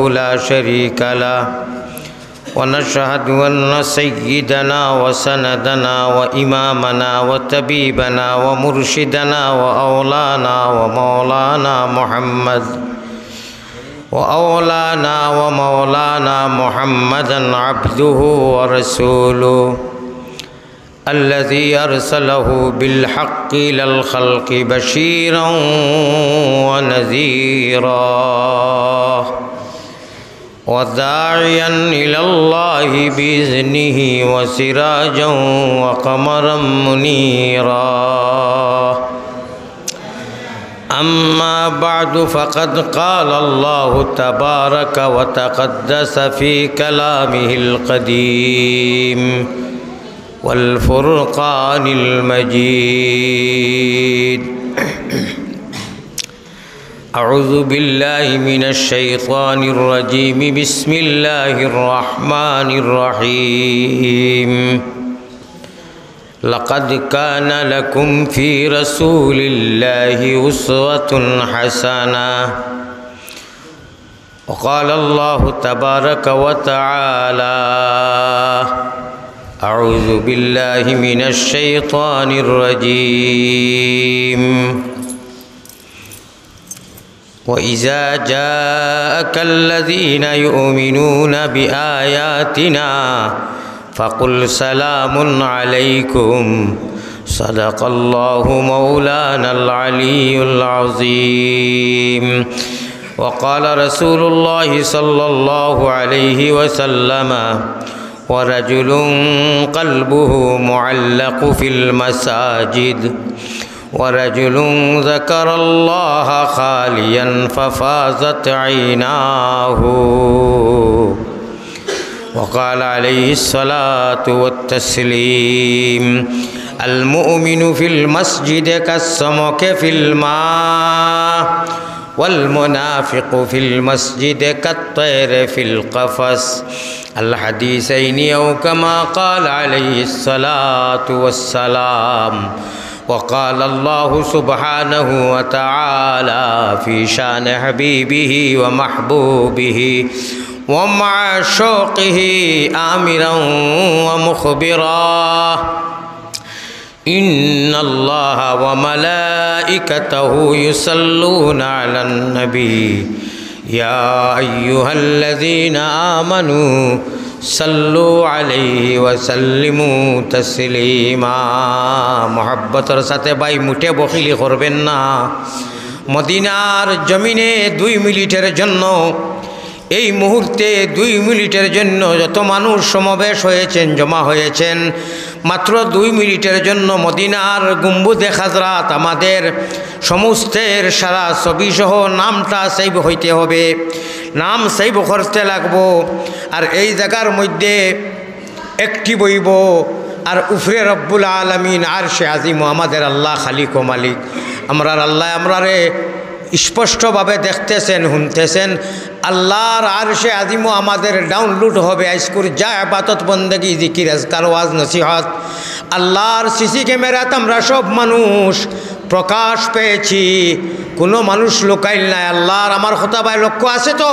لا شريك له ونشهد أن سيدنا وسندنا وإمامنا وطبيبنا ومرشدنا ومولانا محمدا عبده ورسوله الذي أرسله بالحق إلى الخلق بشيرا ونذيرا وداعيا إلى الله بإذنه وسراجا وقمرا منيرا أما بعد فقد قال الله تبارك وتقدس في كلامه القديم والفرقان المجيد أعوذ بالله من الشيطان الرجيم بسم الله الرحمن الرحيم لقد كان لكم في رسول الله أسوة حسنة وقال الله تبارك وتعالى أعوذ بالله من الشيطان الرجيم وإذا جاءك الذين يؤمنون بآياتنا فقل سلام عليكم صدق الله مولانا العلي العظيم وقال رسول الله صلى الله عليه وسلم ورجل قلبه معلق في المساجد ورجل ذكر الله خاليا ففازت عيناه وقال عليه الصلاة والتسليم المؤمن في المسجد كالسمك في الماء والمنافق في المسجد كالطير في القفص الحديثين أو كما قال عليه الصلاة والسلام وقال الله سبحانه وتعالى في شان حبيبه ومحبوبه ومع شوقه آمرا ومخبرا إن الله وملائكته يصلون على النبي يا أيها الذين آمنوا صلوا عليه وسلموا تسليما محبتর সাথে ভাই মুঠে বখিলি করবেন না মদিনার জমিনে 2 মিনিটের জন্য এই মুহূর্তে 2 মিনিটের জন্য যত মানুষ সমাবেশ হয়েছেন জমা হয়েছেন মাত্র 2 মিনিটের জন্য মদিনার গম্বুজে হাজরাত আমাদের সমস্তের সারা ছবি সহ নামটা সেভ হইতে হবে নাম সেভ করতে লাগবো আর এই জায়গার মধ্যে একটি বইব আর উফরে রব্বুল আলামিন আরশে আজিম আমাদের আল্লাহ খালিক ও মালিক আমরার আল্লাহ আমরারে স্পষ্টভাবে দেখতেছেন শুনতেছেন আল্লাহর আরশে আজিমও আমাদের ডাউনলোড হবে আজকুর যা ইবাদত বন্দেগি জিকির আজকার ওয়াজ নসিহত আল্লাহর সিসি ক্যামেরাতে আমরা সব মানুষ প্রকাশ পেয়েছি কোনো মানুষ লোকাইল নাই আল্লাহর আমার কথা ভাই লক্ষ্য আছে তো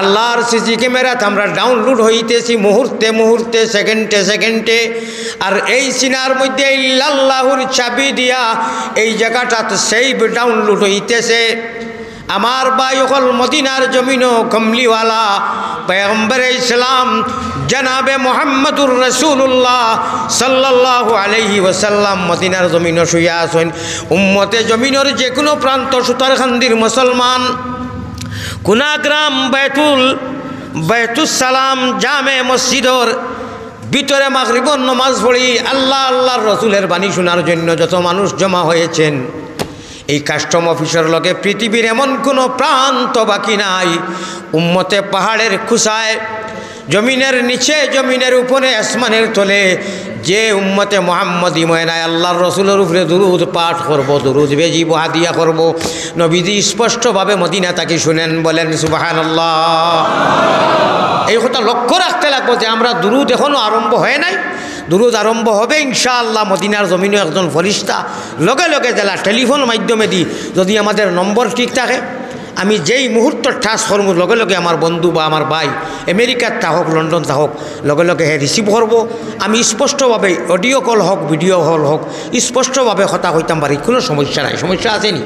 আল্লাহর সিসি ক্যামেরাতে আমরা ডাউনলোড হইতেছি মুহূর্তে মুহূর্তে সেকেন্ডে সেকেন্ডে আর এই সিনার মধ্যে আল্লাহর চাবি দিয়া এই জায়গাটাতে সেভ ডাউনলোড হইতেছে আমার ভাই হল মদিনার জমিনও কমলিওয়ালা পয়গম্বরে ইসলাম জনাবে মুহাম্মদুর রাসূলুল্লাহ সাল্লাল্লাহু আলাইহি ওয়াসাল্লাম মদিনার জমিনও শুয়ে আছেন উম্মতে জমিনের যে কোনো প্রান্ত সুতারখান্দির মুসলমান কুনাগ্রাম বাইতুস সালাম জামে মসজিদর ভিতরে মাগরিবর নামাজ পড়ি আল্লাহর রাসূলের বাণী শোনার জন্য যত মানুষ জমা হয়েছেন এই কাস্টম অফিসের লগে পৃথিবীর এমন কোনো প্রান্ত বাকি নাই উম্মতে পাহাড়ের খুসায় জমিনের নিচে জমিনের উপরে আসমানের তলে যে উম্মতে মুহাম্মদী ময়নায় আল্লাহর রসুলের উপরে দুরুদ পাঠ করব দুরুদ বেজিব হাদিয়া করব নবীজি স্পষ্টভাবে মদিনা তাকে শুনেন বলেন সুবহানাল্লাহ এই কথা লক্ষ্য রাখতে লাগবো যে আমরা দুরুদ এখনও আরম্ভ হয় নাই দুরুদ আরম্ভ হবে ইনশাআল্লাহ মদিনার জমিনে একজন ফরিস্তা লগে লগে জেলা টেলিফোন মাধ্যমে দি যদি আমাদের নম্বর ঠিক থাকে আমি যেই মুহূর্ত ঠাস করব লগে লগে আমার বন্ধু বা আমার ভাই আমেরিকার থাকক লন্ডন থাকক লগে লগে হে রিসিভ করব। আমি স্পষ্টভাবে অডিও কল হোক ভিডিও কল হোক স্পষ্টভাবে কথা কইতাম পারি, কোনো সমস্যা নাই। সমস্যা আসেনি?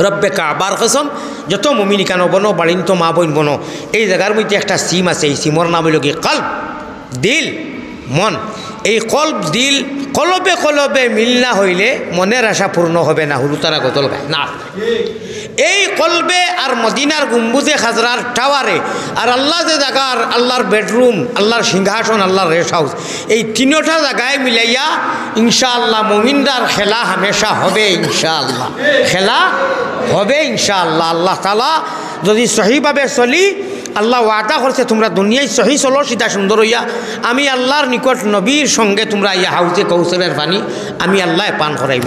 রব্বে কাবার কসম যত মুমিন কেন বনো বাড়িন তো মা বোন বনো, এই জায়গার মধ্যে একটা সিম আছে, এই সিমর নাম হইল কি কলব, দিল, মন। এই কলব দিল কলবে কলবে মিল না হইলে মনের আশা পূর্ণ হবে না, হুলুতারা গতল গায় না। এই কলবে আর মদিনার গুম্বুজে খাজরার টাওয়ারে আর আল্লাহ যে জায়গার আল্লাহর বেডরুম, আল্লাহর সিংহাসন, আল্লাহর রেস্ট হাউস, এই তিনোটা জায়গায় মিলাইয়া ইনশাআল্লাহ মুমিনদার খেলা হামেশা হবে। ইনশাআল্লাহ খেলা হবে ইনশাআল্লাহ। আল্লাহ তাআলা যদি সহিভাবে চলি, আল্লাহ ওয়াদা করছে তোমরা দুনিয়ায় সহি চলো সিধা সুন্দর হইয়া, আমি আল্লাহর নিকট নবীর সঙ্গে তোমরা ইয়া হাউজে কৌশলের পানি আমি আল্লাহ পান করাইব।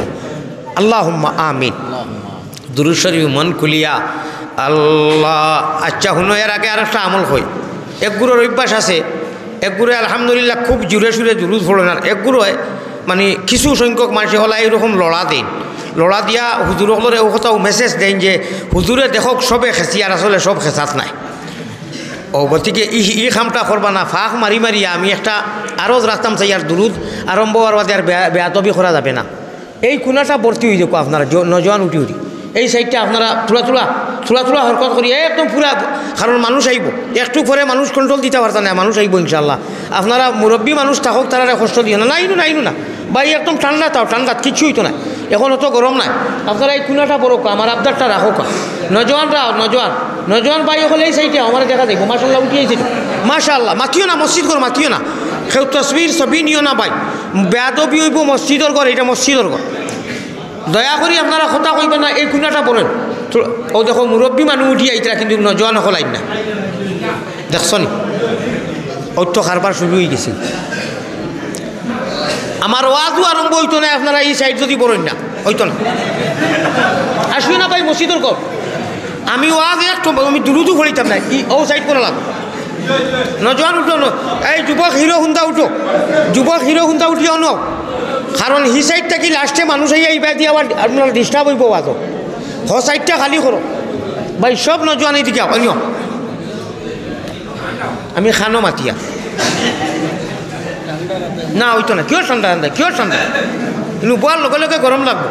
আল্লাহুম্মা আমিন। দুরূদ শরীফ মন খুলিয়া আল্লাহ। আচ্ছা শুনো, এর আগে আর একটা আমল হয়। একগুলোর অভ্যাস আছে, একগুলো আলহামদুলিল্লাহ খুব জোরে সুরে দুরূদ পড়ে না। একগুলো মানে কিছু সংখ্যক মানুষ হলা এইরকম লড়া দেন, লড়া দিয়া হুজুরসকলের এই কথাও মেসেজ দেন যে হুজুরে দেখক সবে খেঁচি, আর আসলে সব খেঁচাত নাই। ও গতিকে ই খামটা করবা না, ফাঁক মারি মারিয়া আমি একটা আরও রাখতাম চাই। আর দুরুদ আরম্ভ হওয়ার বাদে আর বেয়াদবি করা যাবে না। এই কোনাটা ভর্তি হয়ে যাবো আপনারা নজওয়ান উঠি উঠি, এই সাইডটা আপনারা থোড়া হরকত করি একদম পুরা, কারণ মানুষ আইব একটু পরে, মানুষ কন্ট্রোল দিতে পারতা না, মানুষ আইব ইনশাল্লাহ। আপনারা মুরব্বী মানুষ থাকক, তারা কষ্ট দিও না, নাইনু না ভাই, একদম ঠান্ডা তাও ঠান্ডা, কিচ্ছু হইতো না, এখন অত গরম নাই। আপনারা এই কোনাটা বড় আমার আবদারটা রাখো কা, নজওয়ানরা নজওয়ান ভাই হলে এই সাইডে আমার দেখা যাইব। মাশাল্লাহ উঠিয়েছিল, মাশাল্লাহ। মাতিও না মসজিদ ঘর, মাতিও না, কেউ তসবির ছবি নিও না ভাই, বেয়াদবি হইব মসজিদর ঘর, এটা মসজিদর ঘর। দয়া করি আপনারা কথা কইবেন না, এই কোনাটা বলেন। ও দেখো মুরব্বী মানুষ উঠি আইতরা, কিন্তু নজওয়ান হল আইন না, দেখছ নি অর্থ কারবার শুরু হয়ে গেছে। আমার ওয়াজও আরম্ভ হইতো না, আপনারা এই সাইড যদি বলেন না হইতো না। আসবি না ভাই মসজিদর ঘর, আমি ওয়াজ একটু আমি দুরুদু ফলিতাম না, ও সাইড করে লাগো। নজওয়ান উঠো, এই যুবক হিরো হুন্দা উঠো, যুবক হিরো হুন্দা উঠিও ন, কারণ হি সাইড থাকি লাস্টে মানুষ এইবা দিয়ে আবার আপনার ডিস্টার্ব হইব। ওয়াজও হ সাইডটা খালি করো ভাই, সব নজওয়ান এইদিকে অন্য। আমি খানো মাতিয়া না হইতো না, কিয় ঠান্ডা কিন্তু বোয়ার লগে লগে গরম লাগবো।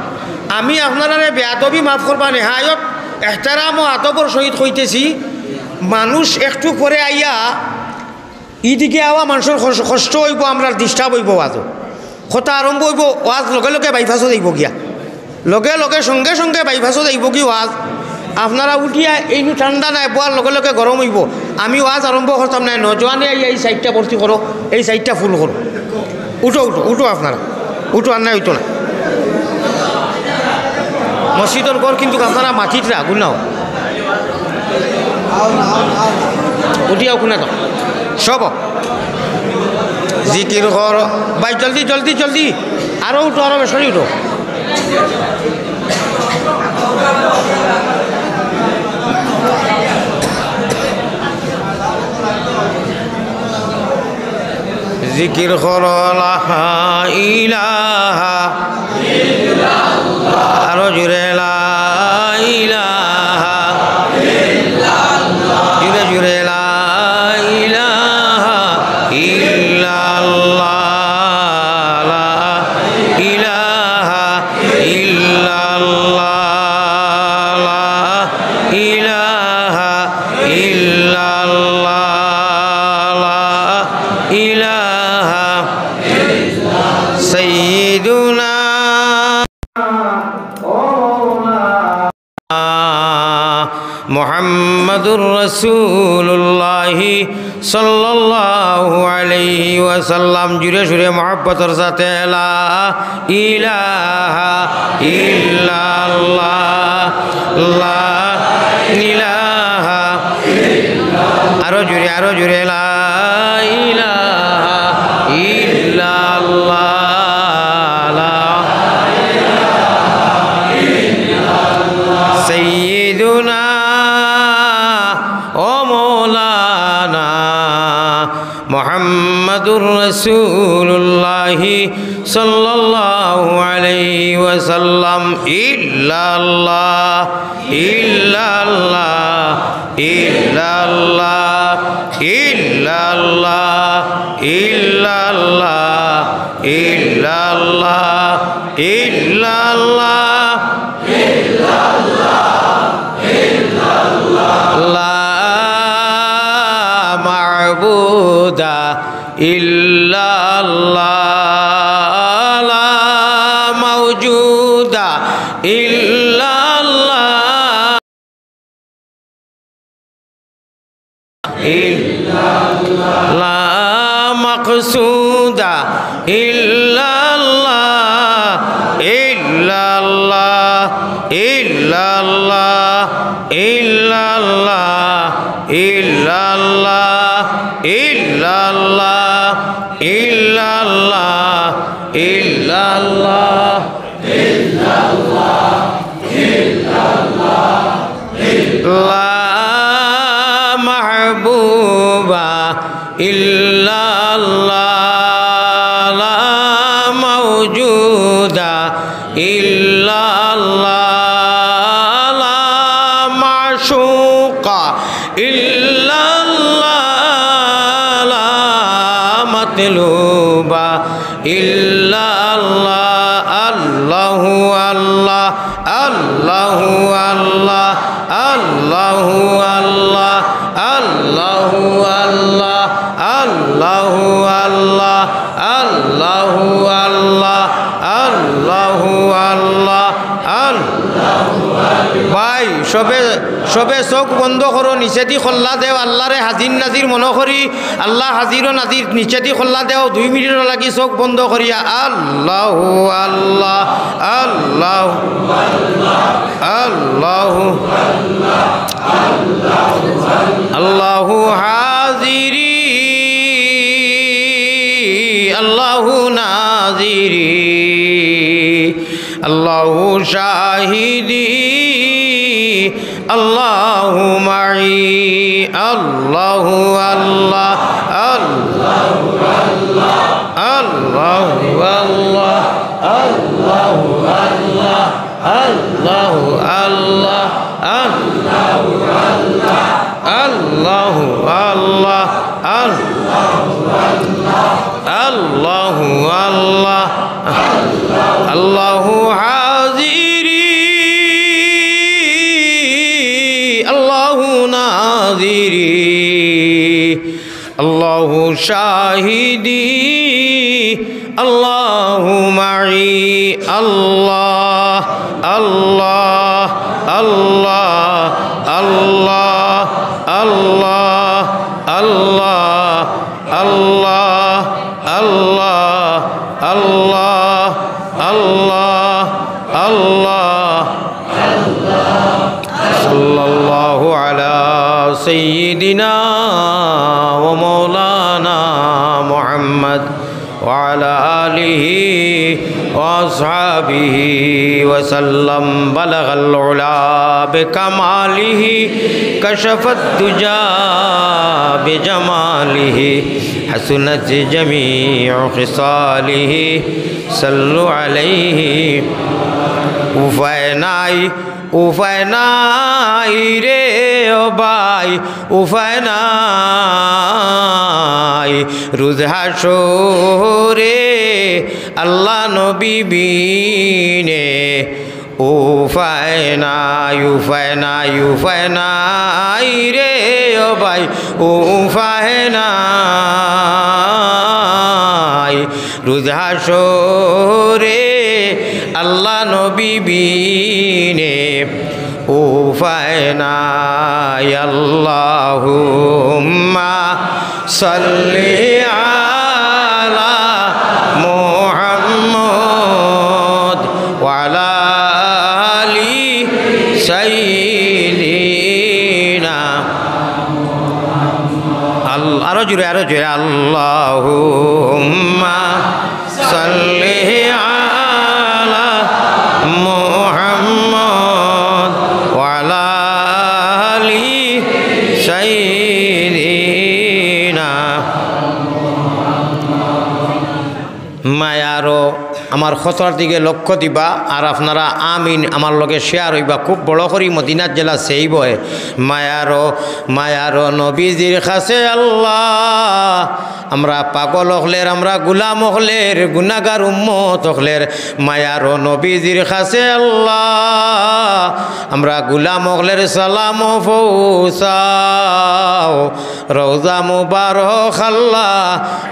আমি আপনারা বেয়াদবি মাফ করবা, নেহায়ত এহতারাম ও আদবর সহিত হইতেছি। মানুষ একটু পরে আইয়া ইদিকে আওয়া মানুষের কষ্ট হইব, আমরা ডিস্টার্ব হইব। ওয়াজও কথা আরম্ভ হইব, ওয়াজ লগে লগে বাইফাসও যাইব গিয়া, লগে লগে সঙ্গে সঙ্গে বাইফাসও যাইব কি ওয়াজ। আপনারা উঠিয়া এইনু ঠান্ডা নাই, বোয়ার লগে লগে গরম হইব। আমি ওয়াজ আরম্ভ করতাম না, নজওয়ানে আইয়া এই সাইডটা ভর্তি করো, এই সাইডটা ফুল করো। উঠো আপনারা উঠো, আর নাই হইতো না। মসজিদর ঘর কিন্তু আপনারা মাটিটা গুনাও উঠিয়াও কোনা তো সব জিকির ঘর ভাই, জলদি আরো উঠো, আরো বেশি উঠো। জিকির ঘর লা ইলাহা ইল্লাল্লাহ, আরো জুড়ে লা ইলাহা ইল্লাল্লাহ, জুড়ে লা ইলাহা ইল্লাল্লাহ, লা ইলাহা ইল্লাল্লাহ, লা ইলাহা ইল্লাল্লাহ, লা ইলাহা সাইয়্যিদুনা মুহাম্মাদুর রাসূলুল্লাহ সাল্লাল্লাহু আলাইহি ওয়াসাল্লাম। জুড়ে সুরে মুহাব্বতের সাথে লা ইলাহা ইল্লাল্লাহ, লা ইলাহা, আরো জুড়ে লা ইলাহা ইল্লাল্লাহ, লা সাইয়্যিদুনা ও মৌলানা মুহাম্মাদুর রাসূলুল্লাহ সাল্লাল্লাহু আলাইহি ওয়াসাল্লাম। ইল্লাল্লাহ illallah illallah illallah illallah illallah illallah la ma'buda illallah la mawjuda illallah la maqsuda illallah illallah illallah illallah illallah illallah illallah illallah la mahbuba illallah la mawjuda illallah la ma'shuqa illallah la matluba illallah Allahu Allah Allahu Allah Allahu Allah Allahu Allah Allahu Allah Allahu Allah Allahu Allah ভাই সবে সবে চোখ বন্ধ করো নিচে দি খোল্লা দেও আল্লাহরে হাজির নাজির মনে করি আল্লাহ হাজির ও নাজির নিচে দি খোল্লা দেও 2 মিনিট লাগি চোখ বন্ধ করিয়া আল্লাহু আল্লাহ আল্লাহ আল্লাহু আল্লাহু হাজিরি আল্লাহু নাজিরি আল্লাহু শাহিদি আল্লাহু মাই আল্লাহু আল্লাহ আল্লাহু আল্লাহ আল্লাহু আল্লাহ আল্লাহু আল্লাহ আল্লাহু আল্লাহ আল্লাহু আল্লাহ আল্লাহু আল্লাহ আল্লাহু আল্লাহ আল্লাহু হাজিরি আল্লাহু নাজিরি আল্লাহু শাহিদি আল্লাহু মাই আল্লাহ আল্লাহ আল্লাহ আল্লাহ আল্লাহ আল্লাহ আল্লাহ আল্লাহ আল্লাহ আল্লাহ আল্লাহ সাল্লাল্লাহু আলা সাইয়্যিদিনা ওয়া মাওলানা মুহাম্মদ وعلى آله وأصحابه وسلم بلغ العلا بكماله كشف الدجى بجماله حسنت جميع خصاله صلوا عليه উফায়নাই উফায়নাই রে ও ভাই উফায়নাই রোজ হাসরে আল্লাহ নবী বিনে উফায়নাই উফায়নাই উফায়নাই রে ও ভাই উফায়নাই রোজ হাসরে আল্লাহ নবী বিনে উফায়নাই আল্লাহুম্মা সাল্লি আলা মুহাম্মদ ওয়া আলা আলি সাইয়্যিদিনা আরো জোরে আল্লাহুম্মা সাল্লি আলা মুহাম্মদ ওয়া আলা আলি সাইয়্যিদিনা মায়ারো আমার খতর দিকে লক্ষ্য দিবা আর আপনারা আমিন আমার লগে শেয়ার হইবা। খুব বড় করি মদিনার জেলা সেই বয় মায়ারো নবীজির কাছে আল্লাহ আমরা পাগল হলের আমরা গুলাম হলের গুনাহগার উম্মত হলের মায়ারো নবীজির কাছে আল্লাহ আমরা গুলাম হলের সালাম পৌঁছাও রওজা মুবারক আল্লাহ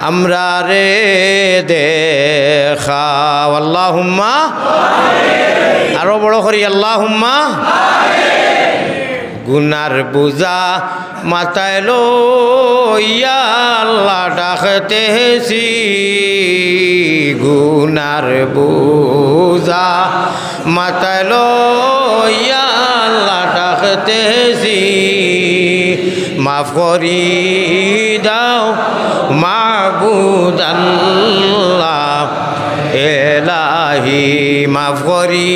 আমরা রে দেখাও। আল্লাহুম্মা আরো বড় করি আল্লাহুম্মা গুনার বুঝা মাথায় লইয়া আল্লাহ ডাকতেছি গুনার বুঝা মাথায় লইয়া আল্লাহ ডাকতেছি মাফ করি দাও মাবুদ আল্লাহ এলাহি মাফ করি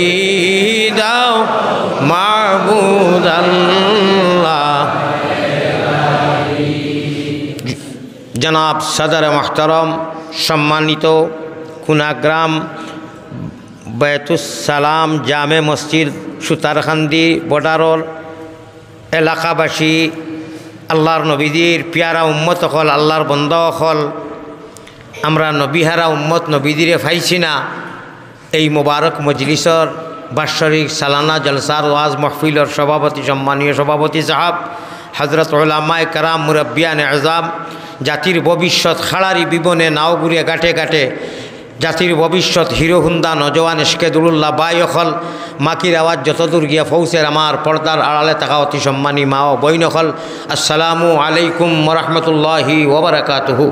দাও মাবুদ আল্লাহ। জনাব সদর মোহতরম সম্মানিত কুনাগ্রাম বাইতুস সালাম জামে মসজিদ সুতারকান্দি বর্ডারর এলাকাবাসী আল্লাহর নবীজির পিয়ারা উম্মত হল আল্লাহর বন্ধ হল আমরা নবীহারা উম্মত নবীজিরে পাইছি না। এই মোবারক মজলিসর বাৎসরিক সালানা জলসার ওয়াজ মাহফিলর সভাপতি সম্মানীয় সভাপতি সাহাব হজরত উলামায়ে কেরাম মুরব্বিয়ানে আযম জাতির ভবিষ্যৎ খাড়ারি বিবনে নাও ঘুরে ঘাটে ঘাটে জাতির ভবিষ্যৎ হিরো হুন্দা নজওয়ান এশকেদুল্লাহ বায়খল মাকির আওয়াজ যতদূর গিয়া ফৌসের আমার পর্দার আড়ালে থাকা অতি সম্মানী মা ও বৈনখল আসসালামু আলাইকুম ওয়া রাহমাতুল্লাহি ওয়া বারাকাতুহু।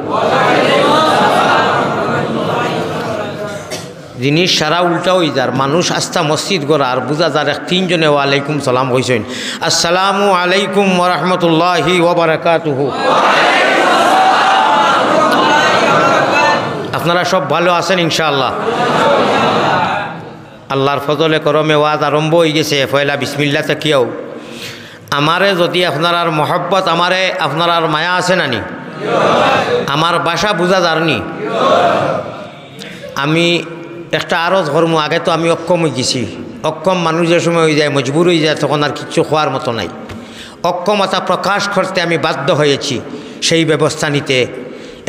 জিনিস সারা উল্টা হয়ে যার মানুষ আস্থা মসজিদ গড়া আর বুঝা যার এক তিনজনে ওয়ালাইকুম সালাম হয়েছেন আসসালামু আলাইকুম ওয়া রাহমাতুল্লাহি ওয়া বারাকাতুহু। আপনারা সব ভালো আছেন ইনশাআল্লাহ। আল্লাহর ফজলে করমে ওয়াজ আরম্ভ হয়ে গেছে পয়লা বিসমিল্লাহ তাকিয়াও আমারে যদি আপনার আর মহব্বত আমারে আপনার আর মায়া আছে নানি আমার বাসা বুঝা যারনি আমি একটা আরজ ধর্ম আগে তো আমি অক্ষম হয়ে গেছি অক্ষম মানুষ যে সময় হয়ে যায় মজবুর হয়ে যায় তখন আর কিচ্ছু খোয়ার মতো নাই অক্ষমতা প্রকাশ করতে আমি বাধ্য হয়েছি সেই ব্যবস্থা নিতে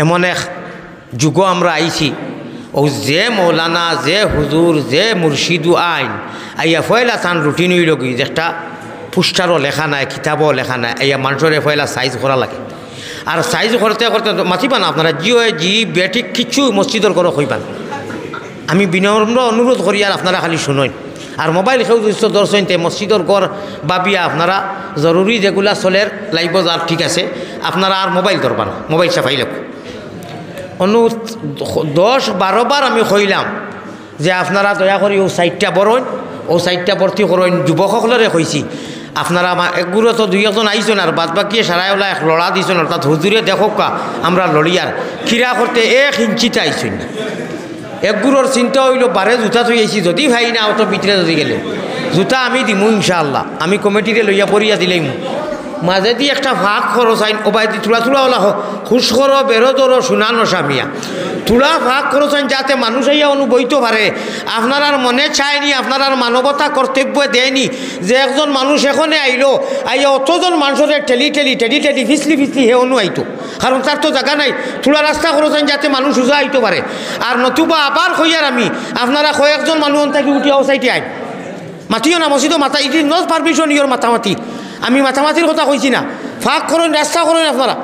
এমন এক যুগ আমরা আইছি ও যে মৌলানা যে হুজুর যে মুর্শিদু আইন আইয়া ফয়লা তান রুটিন হইল কি যে একটা পুস্টারও লেখা নাই কিতাবও লেখা নাই আইয়া মানুষের ফয়লা সাইজ করা লাগে আর সাইজ করতে করতে মাতিবা না আপনারা জিও জি বেঠিক কিছু মসজিদর করো হইবান আমি বিনম্র অনুরোধ করি আর আপনারা খালি শুনেন আর মোবাইল খেউ দর্শন তে মসজিদর ঘর বাবিয়া আপনারা জরুরি যেগুলা চলের লাইব যার ঠিক আছে আপনারা আর মোবাইল ধরবা না মোবাইল সাফাই লোক অনু 10-12 বার আমি কইলাম যে আপনারা দয়া করি ও সাইডটা বরণ ও সাইডটা ভর্তি করেন যুবকসকলরে কইছি আপনারা একগুলো তো দুই একজন আইছেন আর বাদ বাকি সারাইওলা এক লড়া দিয়েছেন অর্থাৎ হুজুরে দেখো কা আমরা লড়িয়ার খিরা করতে 1 ইঞ্চিতে আইছেন না একগুলোর চিন্তা হইল বারে জুতা থই আইছি যদি ভাই না অত ভিতরে যদি গেলে জুতা আমি দিমু ইনশাআল্লাহ আমি কমিটিরে লইয়া পড়িয়া দিলাম মাঝে দিয়ে একটা ভাগ খরচ আইন ওবাই দি তুলা তুলা ওলা খুশ করো বেরো ধরো শুনানো সামিয়া তুলা ভাগ খরচ আইন যাতে মানুষ আইয়া অনুবইতে পারে আপনার আর মনে চায়নি আপনার আর মানবতা কর্তব্য দেয়নি যে একজন মানুষ এখানে আইলো আইয়া অতজন মানুষের ঠেলি ঠেলি ঠেলি ঠেলি ফিসলি ফিসলি হে অনু আইতো কারণ তার তো জায়গা নাই তুলা রাস্তা খরচ আইন যাতে মানুষ উজা আইতে পারে আর নতুবা আবার কইয়ার আমি আপনারা কয়েকজন মানুষ থাকি উঠিয়া ওসাইতে আইন মাতিও না মসজিদও মাথা it is not permission your মাথামাতি আমি মাথামাতির কথা কইছি না ফাঁক করেন রাস্তা করেন আপনারা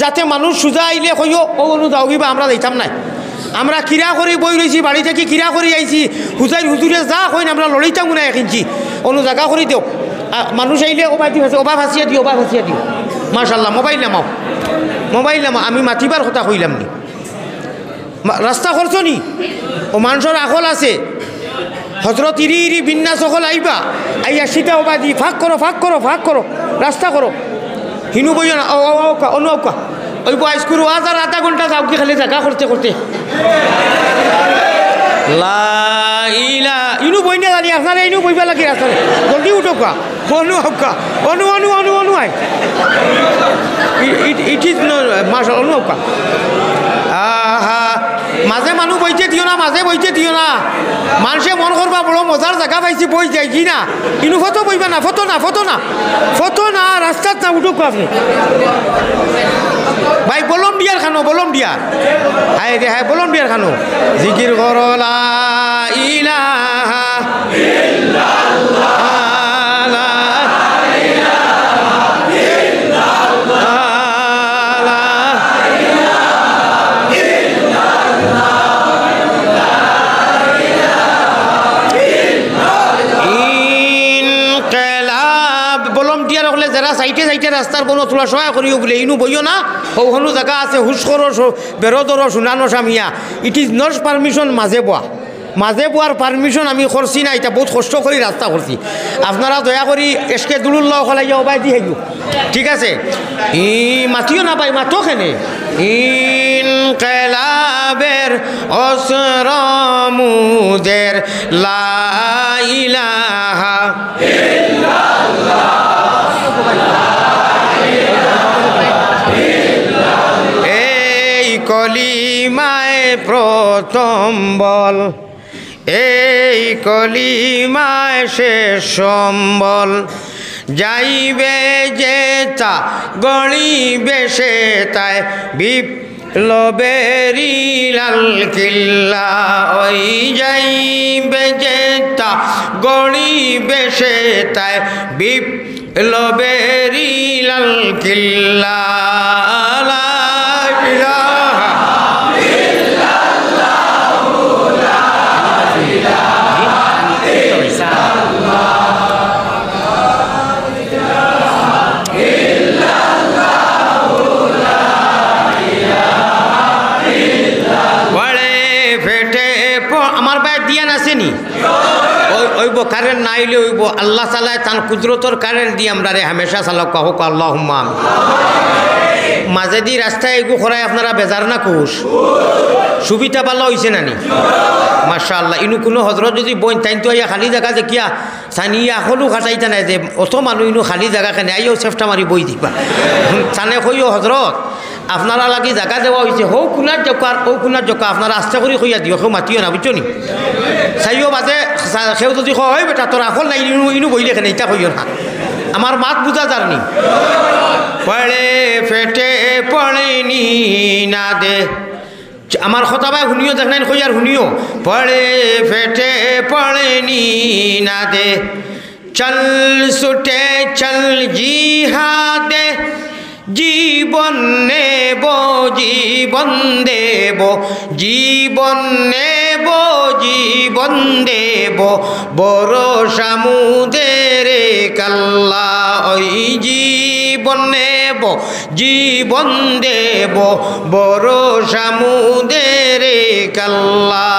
যাতে মানুষ সোজা আইলে কইও ও অনু যাও কিবা আমরা যাইতাম নাই আমরা কিরা করে বই রয়েছি বাড়ি থেকে কিরা করে আইছি হুজাইর হুজুরে যা কইন আমরা লড়াইতাম না এক ইঞ্চি অনু জায়গা করে দিও মানুষ আইলে ওবা দি ওবা ভাসিয়ে দিও মাশাআল্লাহ মোবাইল নামাও আমি মাতিবার কথা কইলাম নি রাস্তা করছো নি ও মানুষের আকল আছে হজরত ইরি ইরি বিন্যাস সকল আইবা আইয়া সীতা ওবা দি ফাঁক করো রাস্তা করো হিনু বইও না অনুকা ওই বয়স করু আর আধা ঘন্টা যাও কি খালি জায়গা করতে ইনু বই না জানি আপনারা ইনু বইবা লাগি রাস্তায় জলদি উঠোকা অনু আই ইট ইজ মার্শাল অনুকা আহা মাঝে মানুষ বইতে দিও না, মাঝে বইতে দিও না। মানুষে মন করবা বড় মজার জায়গা পাইছি বই যাই কি না, কিন্তু ফটো বইবা না, ফটো না, ফটো না, ফটো না, রাস্তাত না উঠুক আপনি ভাই। বলম দিয়ার খানো, বলম দিয়ার, হায় রে হায়, বলম দিয়ার খানো। জিকির করো লা ইলাহা ইল্লাল্লাহ, লা ইলাহা যারা সাইটে সাইটে রাস্তার কোনো তোলা সহায় করিও বলে ইনু বইও না। সৌখনো জায়গা আছে হুস করো, বেরোদরো, শুনানো সামিয়া। ইট ইজ নট পারমিশন মাঝে বোয়া, মাঝে বোয়ার পারমিশন আমি করছি না। এটা বহুত কষ্ট করে রাস্তা করছি। আপনারা দয়া করি এসকে দুলুল্লাহ খলাইয়া ওবাই দি হেগু, ঠিক আছে? ই মাতিও না পাই, মাতো খেনে ইনকিলাবের অসর মুদের লা ইলাহা ইল্লাল্লাহ, এই কলিমায় প্রথম বল, এই কলিমায় শেষ সম্বল। যাইবে যে তা গড়িবে সে তাই বিপ্লবেরি লাল কিল্লা। ওই যাইবে যে তা গড়িবে সে তাই বিপ্লবেরি লাল কিল্লা। আমার ভাই দিয়ান আসেনি ওইব কারেন্ট না আইলে ওইব আল্লাহ চালায় তার কুদরতর কারেন্ট দিয়ে আমরা রে হামেশা চালাক হোক আল্লাহুম্মা। মাঝে দি রাস্তায় এগু করায় আপনারা বেজার না কুশ সুবিধা ভালো হয়েছে নানি মাশাআল্লাহ। ইনু কোনো হজরত যদি বইন তাইন তো আইয়া খালি জায়গা দেখিয়া সানিয়া এখনো খাটাইতা নাই যে অত মানুষ ইনু খালি জায়গা খানে আইও চেষ্টা মারি বই দিবা সানে কইও হজরত আপনারা লাগি জায়গা দেওয়া হয়েছে হৌ কোনার জোকা ও কোনার জোকা আপনারা আস্তে করে কইয়া দিও, কেউ মাতিও না বুঝছো নি। চাইও বাজে সেও যদি হয় বেটা তোর আখল নাই ইনু বইলে এখানে এটা কইও না, আমার মাত বুঝা যারনি। পড়ে ফেটে পড়েনি না দে আমার কথা ভাই শুনিও দেখলেন কইয়ার শুনিও। পড়ে ফেটে পড়েনি না দে চল ছুটে চল জিহাদে জীবন নেব জীবন দেব জীবন নেব জীবন দেব বড় সামুদের কাল্লা। ওই জীবন নেব জীবন দেব বড় সামুদের কাল্লা।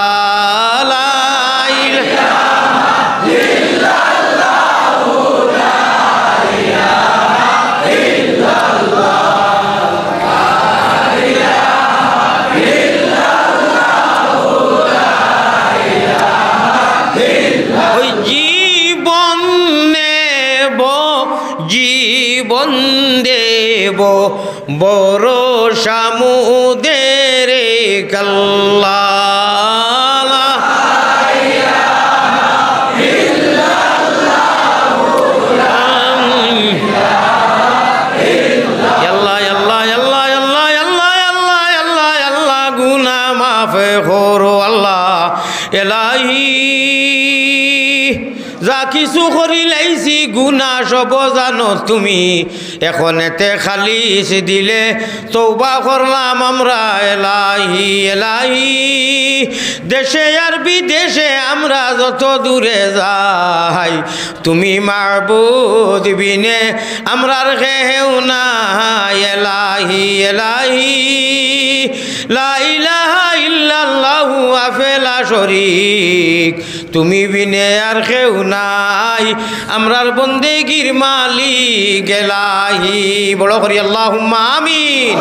জীবন দেব বড় সামুদের কাল্লা। গুনা মাফ করো আল্লাহ এলাহি, যা কিছু করি লাইছি গুনা সব জানো তুমি, এখন এতে খালিস দিলে তওবা করলাম আমরা এলাহি এলাহি। দেশে আর বিদেশে আমরা যত দূরে যাই তুমি মাবুদ বিনে আমরার কেউ নাই এলাহি এলাহি। লা ইলাহা ইল্লাল্লাহু আফেলা শরীক তুমি বিনে আর কেউ নাই আমরার বন্দেগীর মালিক এলাহি। বড় করি আল্লাহুম্মা আমিন।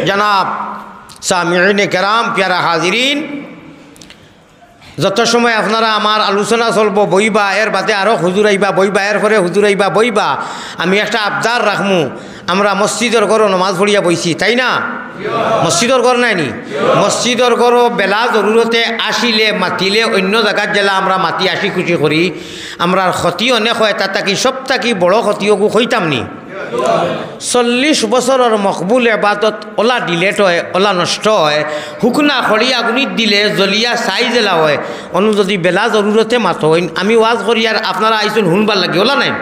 জনাব সামিঈন কেরাম, প্যারা হাজিরিন, যত সময় আপনারা আমার আলোচনা চলবো বইবা, এর বাদে আরও হুজুর আইবা বইবা, এর পরে হুজুর আইবা বইবা। আমি একটা আবদার রাখমু, আমরা মসজিদের ঘরও নমাজ পড়িয়া বইছি, তাই না? মসজিদর ঘর নাইনি, মসজিদর ঘরও বেলা জরুরতে আসিলে মাতিলে অন্য জায়গার জেলা আমরা মাতি আসি খুশি করি। আমরা ক্ষতি অনেক হয়, তার তাকি সব থাকি বড় ক্ষতিও হইতাম নি। 40 বছরের মকবুল এবাদত ওলা ডিলেট হয়, ওলা নষ্ট হয়। হুকনা খড়ি আগুনিত দিলে জ্বলিয়া চাই জেলা হয়। অনু যদি বেলা জরুরতে মাতইন, আমি ওয়াজ করি আর আপনারা আইসুন শুনবার লাগে, ওলা নাই?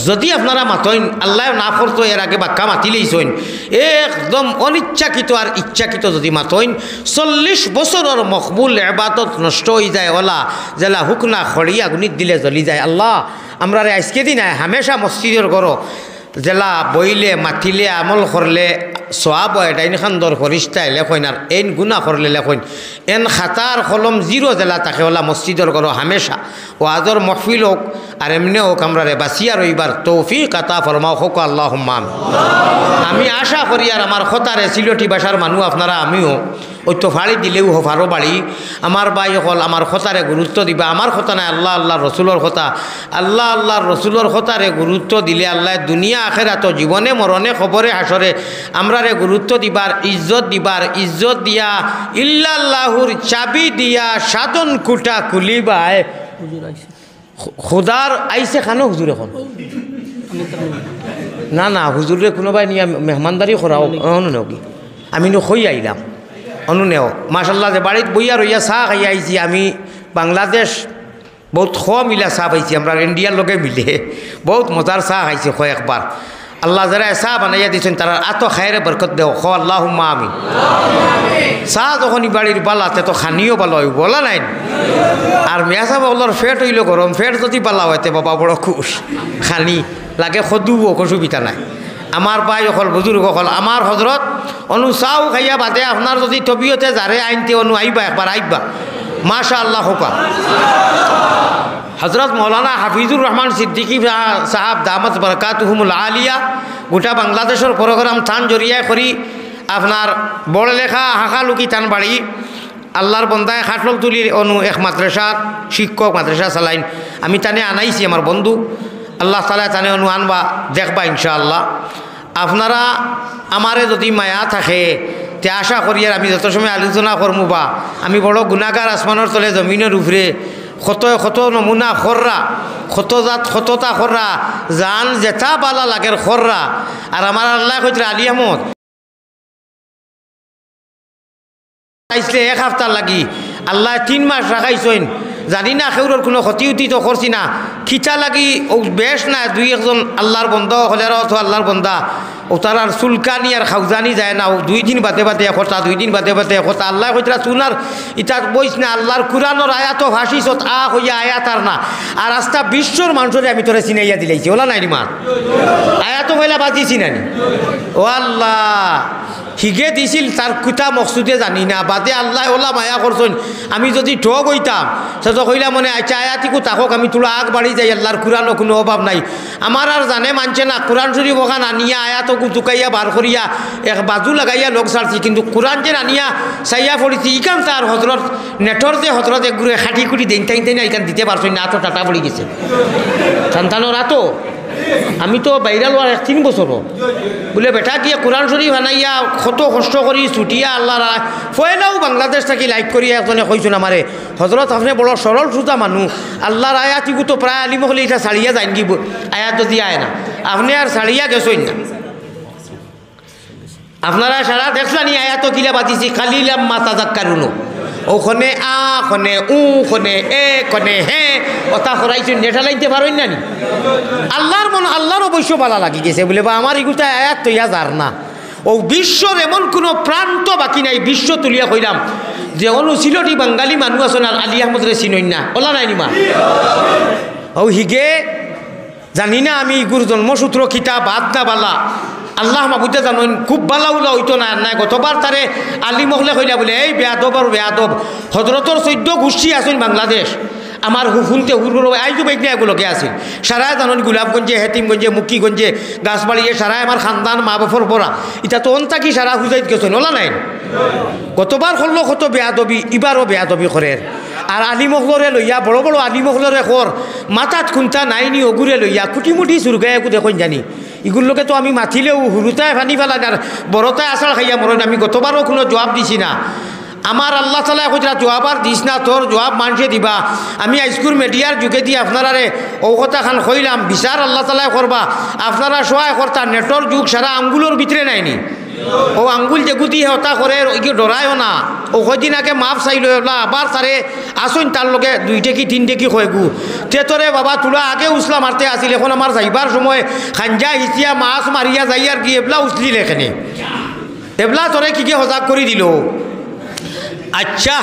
যদি আপনারা মাতইন, আল্লাহ না করতো এর আগে বাক্কা মাতিলেইছইন, একদম অনিচ্ছাকৃত আর ইচ্ছাকৃত যদি মাতইন, 40 বছরের মকবুল এবাদত নষ্ট হয়ে যায় ওলা জেলা হুকনা খড়ি আগুনিত দিলে জ্বলি যায়। আল্লাহ আমরা আজকে দিন হামেশা মসজিদের করো জেলা বইলে মাতিলে আমল করলে সোয়াব হয়, ডাইন খান্দর ফরিস্তায় লেখইন, আর এন গুণা করলে লেখইন। এন খাতার কলম জিরো জেলা তাকে ওলা মসজিদর করো হামেশা ওয়াজর মহফিল হোক আর এমনি হোক আমরা রে বাসিয়া রইবার তৌফিক আতা ফরমাও হোক আল্লাহুম্মা আমিন। আমি আশা করি আর আমার খতারে সিলটি ভাষার মানুষ আপনারা আমিও ওই তো ফাড়ি দিলেও ফারো বাড়ি আমার বাই হল আমার খতারে গুরুত্ব দিবা। আমার কথা নাই, আল্লাহ আল্লাহ রসুলোর কথা, আল্লাহ আল্লাহর রসুলোর খতারে গুরুত্ব দিলে আল্লাহ দুনিয়া আখেরাত জীবনে মরণে খবরে হাসরে আমরারে গুরুত্ব দিবার, ইজ্জত দিবার, ইজ্জত দিয়া ইল্লাল্লাহুর চাবি দিয়া সাধন কুটা খুলিবায়। খুদার আইসে খানো হুজুর এখন না না হুজুরে কোনোবাই নিয়ে মেহমানদারি করাও কি আমি নই আইলাম অনুনেও মাশাল্লাহ যে বাড়িত বইয়া রইয়া চাহ খাইয়া আইছি। আমি বাংলাদেশ বহুত খ মিলা চাহ পাইছি, আমরা ইন্ডিয়ার লগে মিলে বহুত মজার চাহ খাইছি কয়েকবার। আল্লাহ যারা চাহ বানাইয়া দিয়েছেন তারা এত খায়রে বরকত দেও খ আল্লাহুম্মা আমিন। চাহ যখন বাড়ির বালাতে তো খানিও ভালো হয়, বলা নাই? আর মেয়া চাহ বলার ফেট হইল গরম, ফেট যদি পালা হইতে বাবা বড় খুশ, খানি লাগে সদুও অসুবিধা নাই। আমার ভাই অকল বুজুর্গ অকল আমার হজরত অনু চাও খাইয়া বাদে আপনার যদি তবিয়তে যারে আইনতে অনু আইবা একবার আইবা মাশা আল্লাহ হোকা। হজরত মৌলানা হাফিজুর রহমান সিদ্দিকী সাহাব দামত বরকাতুহুমুল আলিয়া গোটা বাংলাদেশের প্রোগ্রাম থান জরিয়ায় করি আপনার বড় লেখা হাঁকালুকি থান বাড়ি আল্লাহর বন্দায় খাটলক তুলি অনু এক মাদ্রাসা শিক্ষক মাদ্রাসা চালাইন। আমি তানে আনাইছি আমার বন্ধু, আল্লাহ তালা তানে অনু আনবা দেখবা ইনশাআল্লাহ। আপনারা আমারে যদি মায়া থাকে তে আশা করি আর আমি যত সময় আলোচনা করমু বা আমি বড় গুণাগার আসমানের তলে জমিনের উপরে কত নমুনা খররা, কত জাত কতটা খররা, জান জেঠা বালা লাগের খররা। আর আমার আল্লাহ কইতে আলী আহমদ আইসলে এক সপ্তাহ লাগি আল্লাহ 3 মাস রাখাইছেন, জানি না সেউর কোনো ক্ষতি উতি তো করছি না খিচা লাগি ও বেশ না। 2-1 আল্লাহর বন্ধ হলের অথবা আল্লাহর বন্ধা ও তার আর চুলকানি আর খাউজানি যায় না। ও 2 দিন বাদে বাদে কথা, 2 দিন বাদে বাদে কথা। আল্লাহ কইতরা চুনার ইটা বইস না, আল্লাহর কুরআনের আয়াত ভাসিছত হইয়া আয়াত আর না। আর আস্তা বিশ্বর মানুষরে আমি তোরে চিনাইয়া দিলাইছি, ওলা নাই মা আয়াত হইলা বাজিছি নানি। ও আল্লাহ হিগে দিছিল তার কুতা মকসুদে জানি না, বাদে আল্লাহ ওলা মায়া করছেন। আমি যদি ঠগ হইতাম সে তো কইলা মনে আচ্ছা আয়াতিকু তাকক আমি তোলা আগ বাড়ি যাই, আল্লাহর কুরআনও কোনো অভাব নাই। আমার আর জানে মানছে না, কোরআন শরীফ ওখান আনিয়া আয়াতকু জুকাইয়া বার করিয়া এক বাজু লাগাইয়া লোক ছাড়ছি, কিন্তু কোরআন যে আনিয়া চাইয়া পড়িছি ইকান তার হজরত নেটর যে হজরত একগুড়ে খাটি খুঁটি দেন তাই না ইকান দিতে পারছেন না, এত টাটা পড়ে গেছে সন্তানোর এত। আমি তো বাইরাল হওয়ার 3 বছরও বলে বেটা গিয়ে কোরআন শরীফ বানাইয়া কত কষ্ট করি ছুটিয়া আল্লাহ ফয়লাও বাংলাদেশ থাকি লাইক করিয়া একজনে কইছেন আমারে হজরত আপনি বড় সরল সুতা মানুষ, আল্লাহর আয়াতিগু তো প্রায় আলিম হলে এটা ছাড়িয়া যান কি আয়াত যদি আয় না, আপনি আর ছাড়িয়া গেছেন না। আপনারা সারা দেখলানি আয়াত কিলা বাতিছি খালিলাম মাতা জাক্কারুনো ওখানে খনে খনে খনে হে কথা করাইছেন নেটা লাইতে পারেন না নি। আল্লাহর মন আল্লাহর অবশ্য ভালো লাগি গেছে বলে বা আমার এগুলো আয়াত তো ইয়া যার না। ও বিশ্বর এমন কোনো প্রান্ত বাকি নাই, বিশ্ব তুলিয়া কইলাম যে অনুশীলটি বাঙালি মানুষ আছেন আর আলী আহমদরে চিনই না, ওলা নাই নিমা ও হিগে জানি না আমি গুরু জন্মসূত্র খিতা বাদ না বালা আল্লাহ মাবুদে জানেন খুব বালা উলা হইতো না নাই। গতবার তারে আলী মহলে কইলা বলে এই বেয়াদব আর বেয়াদব হজরতর 14 গোষ্ঠী আছেন বাংলাদেশ। আমার হুফুনতে হুর আইজু বাইক এগুলোকে আসেন সারায় জানেন গোলাপগঞ্জে হেতিমগঞ্জে মুক্তিগঞ্জে গাছবাড়িয়ে সারায় আমার খানদান মা বাপর পড়া এটা তো অন্তাকি সারা হুজাইত গেছেন ওলা নাই। গতবার করলো কত বেয়াদবি, এবারও বেয়াদবি করেন। আর আলিমকলরে লইয়া বড় বড় আলিমকলরে খর মাথাত খুন্তা নাইনি অগুরে লইয়া কুটিমুটি চুরগায় একু দেখুন জানি এগুলোকে তো আমি মাতিলেও হুরুতায় ফানি ফেলান আর বড়তায় আসার খাইয়া মরেন। আমি গতবারও কোনো জবাব দিছি না, আমার আল্লাহ তালা কইরা জবাব আর দিস না, তোর জবাব মানুষে দিবা। আমি আইস্কুল মিডিয়ার যুগে দিয়ে আপনারারে ও কথা খান কইলাম, বিচার আল্লাহ তালা করবা, আপনারা সহায় করতা। নেটর যুগ সারা আঙ্গুলোর ভিতরে নাইনি, ও আঙ্গুল যেগু দিয়ে হতা করে ডরায়ও না। ও কদিন আগে মাপ চাইল আবার তারে আসুন তার লগে 2 টেকি 3 টেকি হয়গু তেতরে বাবা তোলা আগে উসলা মারতে আসিল, এখন আমার যাইবার সময় খাঞ্জা হিচিয়া মাছ মারিয়া যাই আর কি এবলা উসলিল এখানে, এবলা তোরে কি কি সজাগ করে দিল। আচ্ছা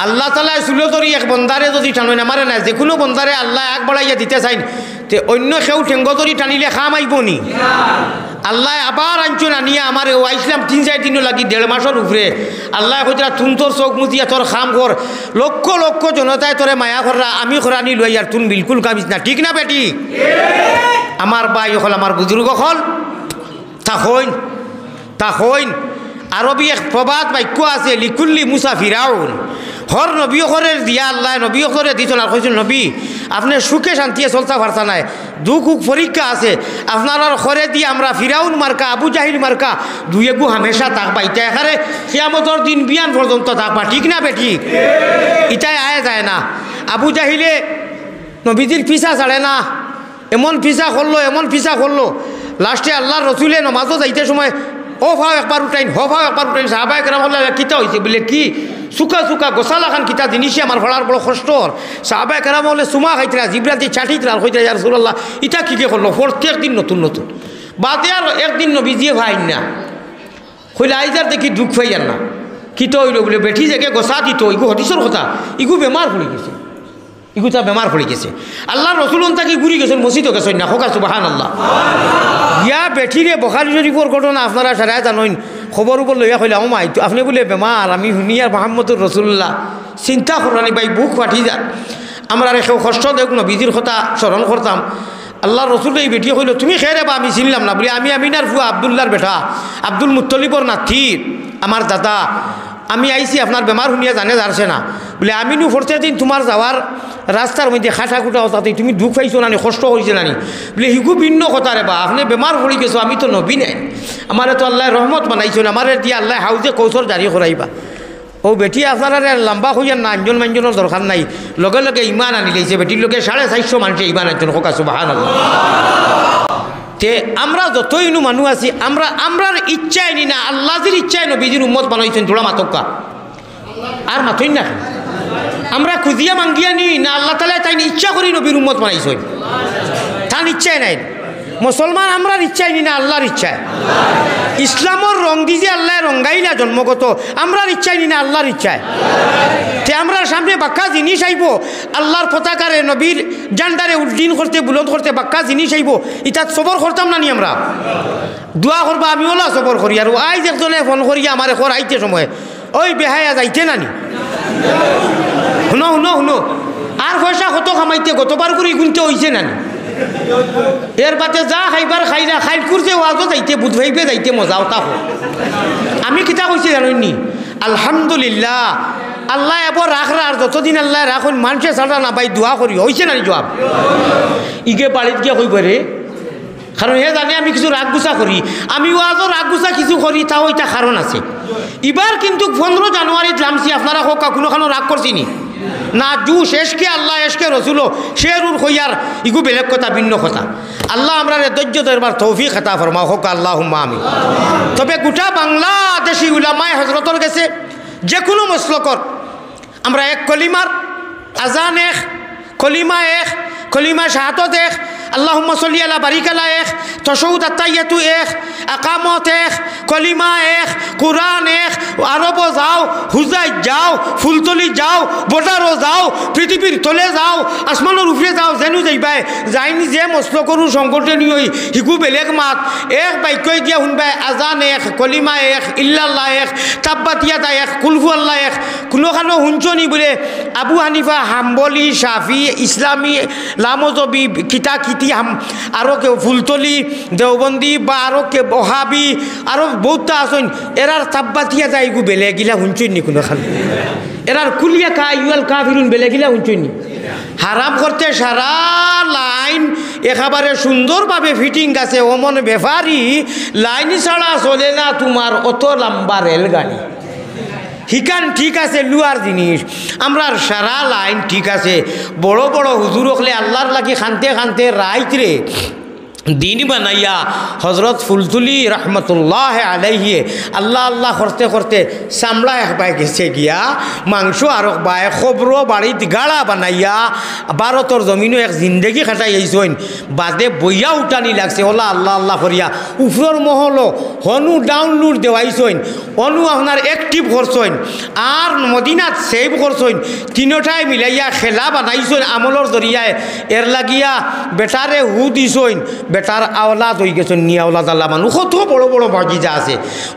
আল্লাহ তালা চুলো ধরি এক বন্দারে যদি টানেন আমারে না, যে কোনো বন্দারে আল্লাহ এক বাড়াইয়া দিতে চাইন তে অন্য কেউ ঠেঙ্গ ধরি টানিলে খাম আইব নি? আল্লাহ আবার আনছো আনিয়া আমার ও আইসলাম 3-4 দিনও লাগি 1.5 মাসের উপরে। আল্লাহ কইরা তুন তোর চোখ মুতিয়া তোর খাম কর, লক্ষ লক্ষ জনতায় তোরে মায়া কররা, আমি খরানি লই আর তুন বিলকুল কামিস না, ঠিক না বেটি? আমার ভাই হল আমার বুজুর্গ হল তা হইন আরবি এক প্রবাদ বাক্য আছে, লিকুল্লি মুসা ফিরাউন। হর নবী হরের দিয়া আল্লাহ নবী হরে দিয়েছেন আর কইছেন নবী আপনি সুখে শান্তিয়ে চলতে পারতা নাই, দুঃখ পরীক্ষা আছে আপনার হরে দিয়ে আমরা ফিরাউন মার্কা আবু জাহিল মার্কা দুই গু হামেশা থাকবা। ইটা এখানে কিয়ামতের দিন বিয়ান পর্যন্ত থাকবা, ঠিক না বেটি? ইটাই আয় যায় না। আবু জাহিলে নবীজির পিছা ছাড়ে না, এমন পিছা করলো লাস্টে আল্লাহর রসুলে নমাজও যাইতে সময় ও ভাও একবার উঠাইন সাহাবায়ে কেরাম বললে কিতা হয়েছে বলে কি চুকা গোসালা খান কিতা জিনিসই আমার ফলার বড় কষ্ট। সাহাবায়ে কেরাম বলে চুমা খাইতরা জিব্রাতি চাটিতরা হইতে ইয়া রাসূলুল্লাহ ইটা কি করলো? প্রত্যেক দিন নতুন বাদে আর একদিন নবীজিয়ে ভাইন না কইলে আইজার দেখি দুঃখ ফাইয়ার না কিতা হইল বলে বেঠি জেগে গোসা দিত, ইগু হদিসর কথা, ইগু বেমার পড়ে গেছে, ইগুতা বেমার পড়ে গেছে। আল্লাহ রসুলন তাকে ঘুরি গেছেন, মসজিদও গেছেন না, হোকা সুবহানাল্লাহ। ইয়া বেঠিরে বুখারী শরীফের ঘটনা আপনারা সারা জানেন, খবর উপর লইয়া কইলা ও মাই আপনি বলে বেমার, আমি শুনিয়ার মোহাম্মদুর রসুল্লাহ চিন্তা করানি ভাই বুক ফাটি যান। আমরা রেখে কষ্ট দেখ নবীজির কথা স্মরণ করতাম। আল্লাহ রসুল এই বেটিয়ে কইল তুমি খেয়ে বা আমি চিনলাম না বলে, আমি আমিনার ফুয়া আবদুল্লাহর বেটা আব্দুল মুত্তলিবর নাতি আমার দাদা, আমি আইছি আপনার বেমার শুনিয়া জানে যারছে না বলে, আমিনু প্রত্যেক দিন তোমার যাওয়ার রাস্তার মধ্যে খাটা খুটা হতাতে তুমি দুঃখ পাইছো নানি, কষ্ট হয়েছে নানি বলে, হিগু ভিন্ন কথা রে বা আপনি বেমার পড়ে গেছো, আমি তো নবী নাই, আমার তো আল্লাহ রহমত বানাইছো না, আমার দিয়ে আল্লাহ হাউজে কৌশল জারি করাইবা। ও বেটি আপনারা লম্বা হইয়া না আঞ্জন মাঞ্জনের দরকার নাই, লগে লগে ইমান আনি লাইছে বেটির লোকে 450 মানুষে ইমান আনছেন, হোকা সুবহানাল্লাহ। তে আমরা যতই মানুষ আছি আমরার ইচ্ছাই নি না, আল্লাহর ইচ্ছায় নবীজির উম্মত বানাইছেন, থোড়া মাতকা আর মাতই না, আমরা খুঁজিয়া মাঙ্গিয়া নি না, আল্লাহ তাআলা তাই ইচ্ছা করি নবীর উম্মত বানাইছেন, তার ইচ্ছাই নাই। মুসলমান আমরার ইচ্ছাই নি না, আল্লাহর ইচ্ছায়। ইসলামর রং দিয়ে আল্লাহ রঙ্গাই না জন্মগত, আমরার ইচ্ছাই নি না, আল্লাহর ইচ্ছায়। তে আমরা সামনে বাক্কা জিনিস আইব, আল্লাহর পতাকারে নবীর জান্ডারে উড্ডীন করতে বুলন্দ করতে বাক্কা জিনিস আইব, ইটা সবর করতাম না নি? আমরা দোয়া করবা, আমি ওলা সবর করি। আর আইজ একজনে ফোন করিয়া আমার এখন আইতে সময় ওই বেহায়া যাইতে নানি, শুনো আর পয়সা কত কামাইতে গতবার করে গুনতে হয়েছে নানি, এর বাদে যা খাইবার খাইরা খাই করছে ওয়াজও যাইতে বুধ ভাইবে যাইতে মজাও তা হোক। আমি কিতা কইছি জানি আলহামদুলিল্লাহ, আল্লাহ এবার রাখরা আর যতদিন আল্লাহ রাখুন মানুষের ছাড়া না ভাই দোয়া করি হয়েছে না জবাব ইগে বাড়িত গিয়ে কইব রে, কারণ হে জানে আমি কিছু রাগ গুছা করি, আমি ওয়াজও রাগ গুছা কিছু করি, তাও এটা কারণ আছে। এবার কিন্তু 15 জানুয়ারিত লামছি, আপনারা হোক কোনোখানো রাগ করছি নি না, জু শেষকে আল্লাহ এসকে রসুলো শেরুর হইয়ার ইগু বেলেগ কথা, ভিন্ন কথা। আল্লাহ আমরা ধৈর্য ধরবার তৌফিক আতা ফরমাও, হোক আল্লাহুম্মা আমিন। তবে গোটা বাংলাদেশি উলামায়ে হযরতর গেছে যে কোনো মসলকর আমরা এক কলিমার আজান এক, কলিমা এক, কলিমা শাহাদত এক, আল্লাহুম্মা সাল্লি আলা বারিক আলা এক, তাশাহুদ আত-তাহিয়াতু এক, আকামত এক, কলিমা এক, কুরআন এক, আরব যাও, হুজাই যাও, ফুলতলি যাও, বর্ডারও যাও, পৃথিবীর তলে যাও, আসমানের উপরে যাও, যেন যাইবাই যাইনি যে মসল করু সংগঠনীয় হিকু বেলেগ মাত এক বাক্য গিয়া শুনবাই, আজান এক, কলিমা এক, ইল্লাল্লাহ এক, তাব্বাতিয়াতা এক, কুলহু আল্লাহ এক। কোনোখানো শুনছনি বলে আবু হানিফা, হাম্বলি, শাফি, ইসলামী, লামজবি, কিতা কিতি জাতি আরও কেউ ফুলতলি দেওবন্দি বা আরও কে বহাবি আরও বহুতটা আসন এরার তাব্বাতিয়া যায় গু বেলে গিলা শুনছই নি কোনো খান এরার কুলিয়া কা ইউয়াল কা ফিরুন বেলে গিলা শুনছই নি হারাম করতে সারা লাইন একেবারে সুন্দরভাবে ফিটিং আছে অমন ব্যাপারই লাইন ছাড়া চলে না তোমার অত লম্বা রেলগাড়ি হিকান ঠিক আছে লুয়ার জিনিস আমরা সারা লাইন ঠিক আছে বড় বড় হুজুর হলে আল্লাহর লাগি খানতে খানতে রাইতরে দিন বানাইয়া হজরত ফুলতুলি রহমতুল্লাহ আলাইহি আল্লাহ আল্লাহ করতে করতে চামড়া এক পায় গেছে গিয়া মাংস আর বায় খবর বাড়িত গাড়া বানাইয়া ভারতর জমিনও এক জিন্দগি খাটাই আইসইন বাদে বইয়া উঠানি লাগছে ওলা আল্লাহ আল্লাহ করিয়া উপর মহল হনু ডাউনলোড দেওয়াইছইন অনু আপনার অ্যাক্টিভ করছইন আর মদিনাত সেভ করছইন তিনোটাই মিলাইয়া খেলা বানাইছইন আমলর জরিয়ায় এর লাগিয়া বেটারে হু দিছইন বেটার আওলাদ হয়ে গেছেন নিয়ে আওলাদ আল্লাহ মানুষ কত বড় বড় মজিজা আছে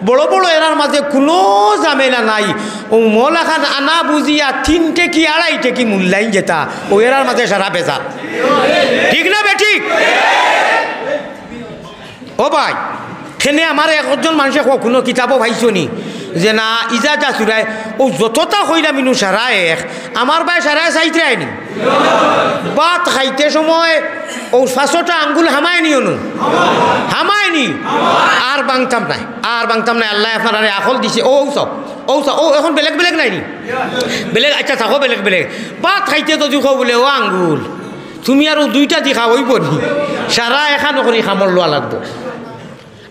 বড় বড় এরার মাঝে কোনো ঝামেলা নাই ও মৌলা খান আনা বুঝিয়া 3 টেকি 2.5 টেকি মূল্যায়ন যেটা ও এরার মাঝে সারা পেশা ঠিক না বে ঠিক ও ভাই সেনে আমার একজন মানুষে কোনো কিতাবও ভাইছো নি যে না ইজাজা চুরায় ও যতটা হইলাম ইনু সারায় এক আমার ভাই সারায় চাইতে আইনি বাত খাইতে সময় ও 500টা আঙ্গুল হামায়নি অনু হামায়নি আর বাংতাম নাই আল্লাহ আপনার আখল দিছে ও এখন বেলেগ বেলেগ নাইনি বেলেগ আচ্ছা থাকো বেলেগ বেলেগ বাত খাইতে তো দুখো বলে ও আঙ্গুল তুমি আর 2টা দি খাওয়াইব নি সারা এখানো করে খামর লোয়া লাগবো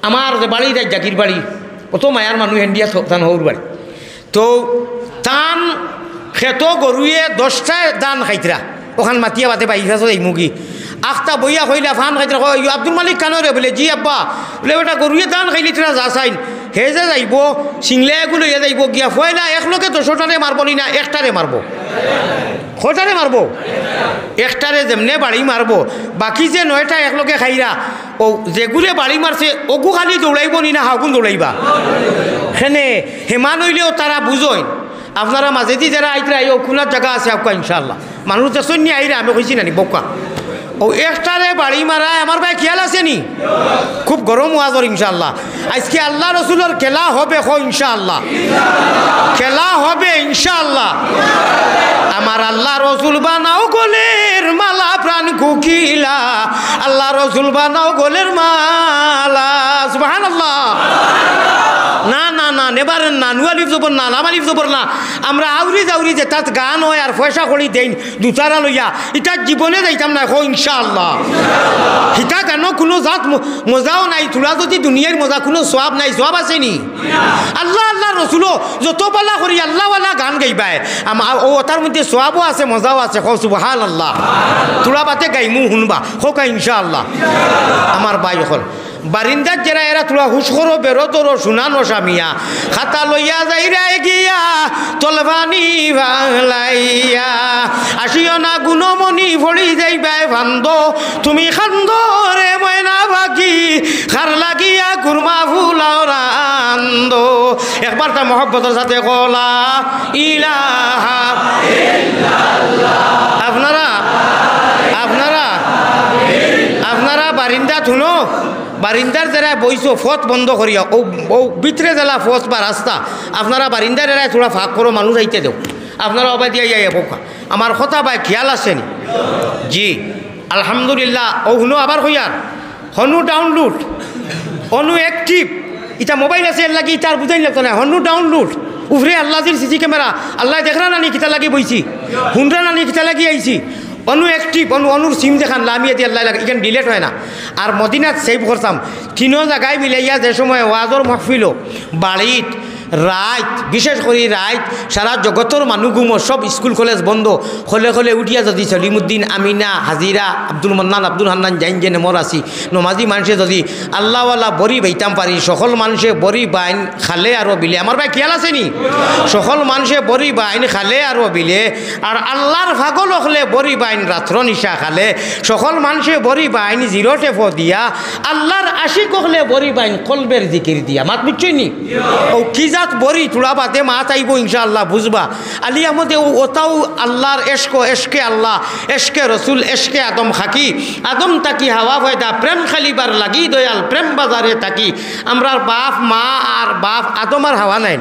আমার যে বাড়ি যাই জাকির বাড়ি অত মায়ার মানুষ হেন্ডিয়া থান হৌর বাড়ি তো তান খেত গরুয়ে 10টা দান খাইতরা ওখান মাতিয়া বাতে পাইছা এই মুগি আখতা বইয়া কইলা ফান খাইতরা আব্দুল মালিক কানরে বলে জি আব্বা বলে বেটা গরুয়ে দান খাইলি তোরা যা চাইন হে যে যাইব সিংলাগুলো এ যাইব গিয়া ফয়লা এক লোকে 10টারে মারবনি না একটারে মারবো কটারে মারবো একটারে যেমনে বাড়ি মারবো বাকি যে 9টা এক লোকে খাইরা ও যেগুলো বাড়ি মারছে ওগু খালি দৌড়াইব নি না হাগুন দৌড়াইবা সেনে হেমান হইলেও তারা বুঝইন আপনারা মাঝেদি যারা আইতরা ও খুনার জায়গা আছে আপনার ইনশাল্লাহ মানুষ দেশন নিয়ে আইরা আমি কইছি নানি বকা ও একটারে বাড়ি মারা আমার ভাই খেয়াল আছে নি খুব গরম ওয়াজর ইনশাল্লাহ আজকে আল্লাহ রসুলের খেলা হবে ইনশাল্লাহ খেলা হবে ইনশাল্লাহ আমার আল্লাহ রসুল বানাও গোলের মালা প্রাণ কুকিলা আল্লাহ রসুল বানাও গোলের মালা সুবহানাল্লাহ না না না নেবারেন না নুয়ালিফ জবর না লামালিফ জবর না আমরা আউরি যাউরি যে তাত গান হয় আর পয়সা করি দেন দুতারা লইয়া এটা জীবনে যাইতাম না ইনশাআল্লাহ হিতা কেন কোনো জাত মজাও নাই তোরা যদি দুনিয়ার মজা কোনো সোয়াব নাই সোয়াব আছে নি আল্লাহ আল্লাহ রসুলও যত পালা করি আল্লাহওয়ালা গান গাইবাই ও তার মধ্যে সোয়াবও আছে মজাও আছে কও সুবহানাল্লাহ তোরা বাতে গাইমু শুনবা হোক ইনশাআল্লাহ আমার ভাই হল বারিন্দার যারা এরা তোরা হুশ করো বেরো তোর শুনানো স্বামিয়া খাতা লইয়া যাই রায় গিয়া তলভানি ভালাইয়া আসিও না গুণমণি ভরি যাইবাই ভান্দ তুমি খান্দ রে ময়না বাকি খার লাগিয়া কুরমা ফুলাও রান্দ একবার তা মহব্বতের সাথে কলা ইলাহা ইল্লাল্লাহ আপনারা বারিন্দা শুনো বারিন্দার যারা বইছো ফত বন্ধ করিয়া ও ভিতরে জেলা ফস বা রাস্তা আপনারা বারিন্দার এরাই থোড়া ফাঁক করো মানুষ আইতে দেও আপনারা অবাই দিয়া যাই পোকা আমার কথা ভাই খেয়াল আসেনি জি আলহামদুলিল্লাহ ও হুনো আবার হইয়ার হনু ডাউনলোড অনু অ্যাক্টিভ এটা মোবাইল আছে এর লাগি তার বুঝাই লাগতো না হনু ডাউনলোড উফরে আল্লাহজির সিসি ক্যামেরা আল্লাহ দেখরা নানি কিতা লাগি বইছি হুনরা নানি কিতা লাগি আইছি অনু অ্যাক্টিভ অনুর সিম দেখান লামিয়ে দিয়ে আল্লাহ লাগে এখানে ডিলেট হয় না আর মদিনাত সেভ করতাম 3 জায়গায় মিলাইয়া যে সময় ওয়াজর মাহফিল বাড়িত রাত বিশেষ করে রাত সারা জগতের মানুষগুমো সব স্কুল কলেজ বন্ধ হলে হলে উঠিয়া যদি সলিমুদ্দিন আমিনা হাজিরা আব্দুল মন্নান আব্দুল হান্নান জাইন যে নেমর আসি নমাজি মানুষে যদি আল্লাহওয়ালা বড়ি বাইতাম পারি সকল মানুষে বড়ি বাইন খালে আরও বিলে আমার ভাই খেয়াল আছে নি সকল মানুষে বড়ি বাইন খালে আরও বিলে আর আল্লাহর ভাগল হলে বড়ি বাইন রাত্র নিশা খালে সকল মানুষে বড়ি বাইন 0 টেপো দিয়া আল্লাহর আশিক হলে বড়ি বাইন কলবের জিকির দিয়া মাত বুঝছই নি ও কি বুঝাত বরি তোলা বাদে মা চাইব ইনশাআল্লাহ বুঝবা আলী আহমদে ওটাও আল্লাহর এশকে আল্লাহ এশকে রসুল এশকে আদম খাকি আদম তাকি হাওয়া ফয়দা প্রেম খালিবার লাগি দয়াল প্রেম বাজারে থাকি আমরা বাপ মা আর বাপ আদম আর হাওয়া নাই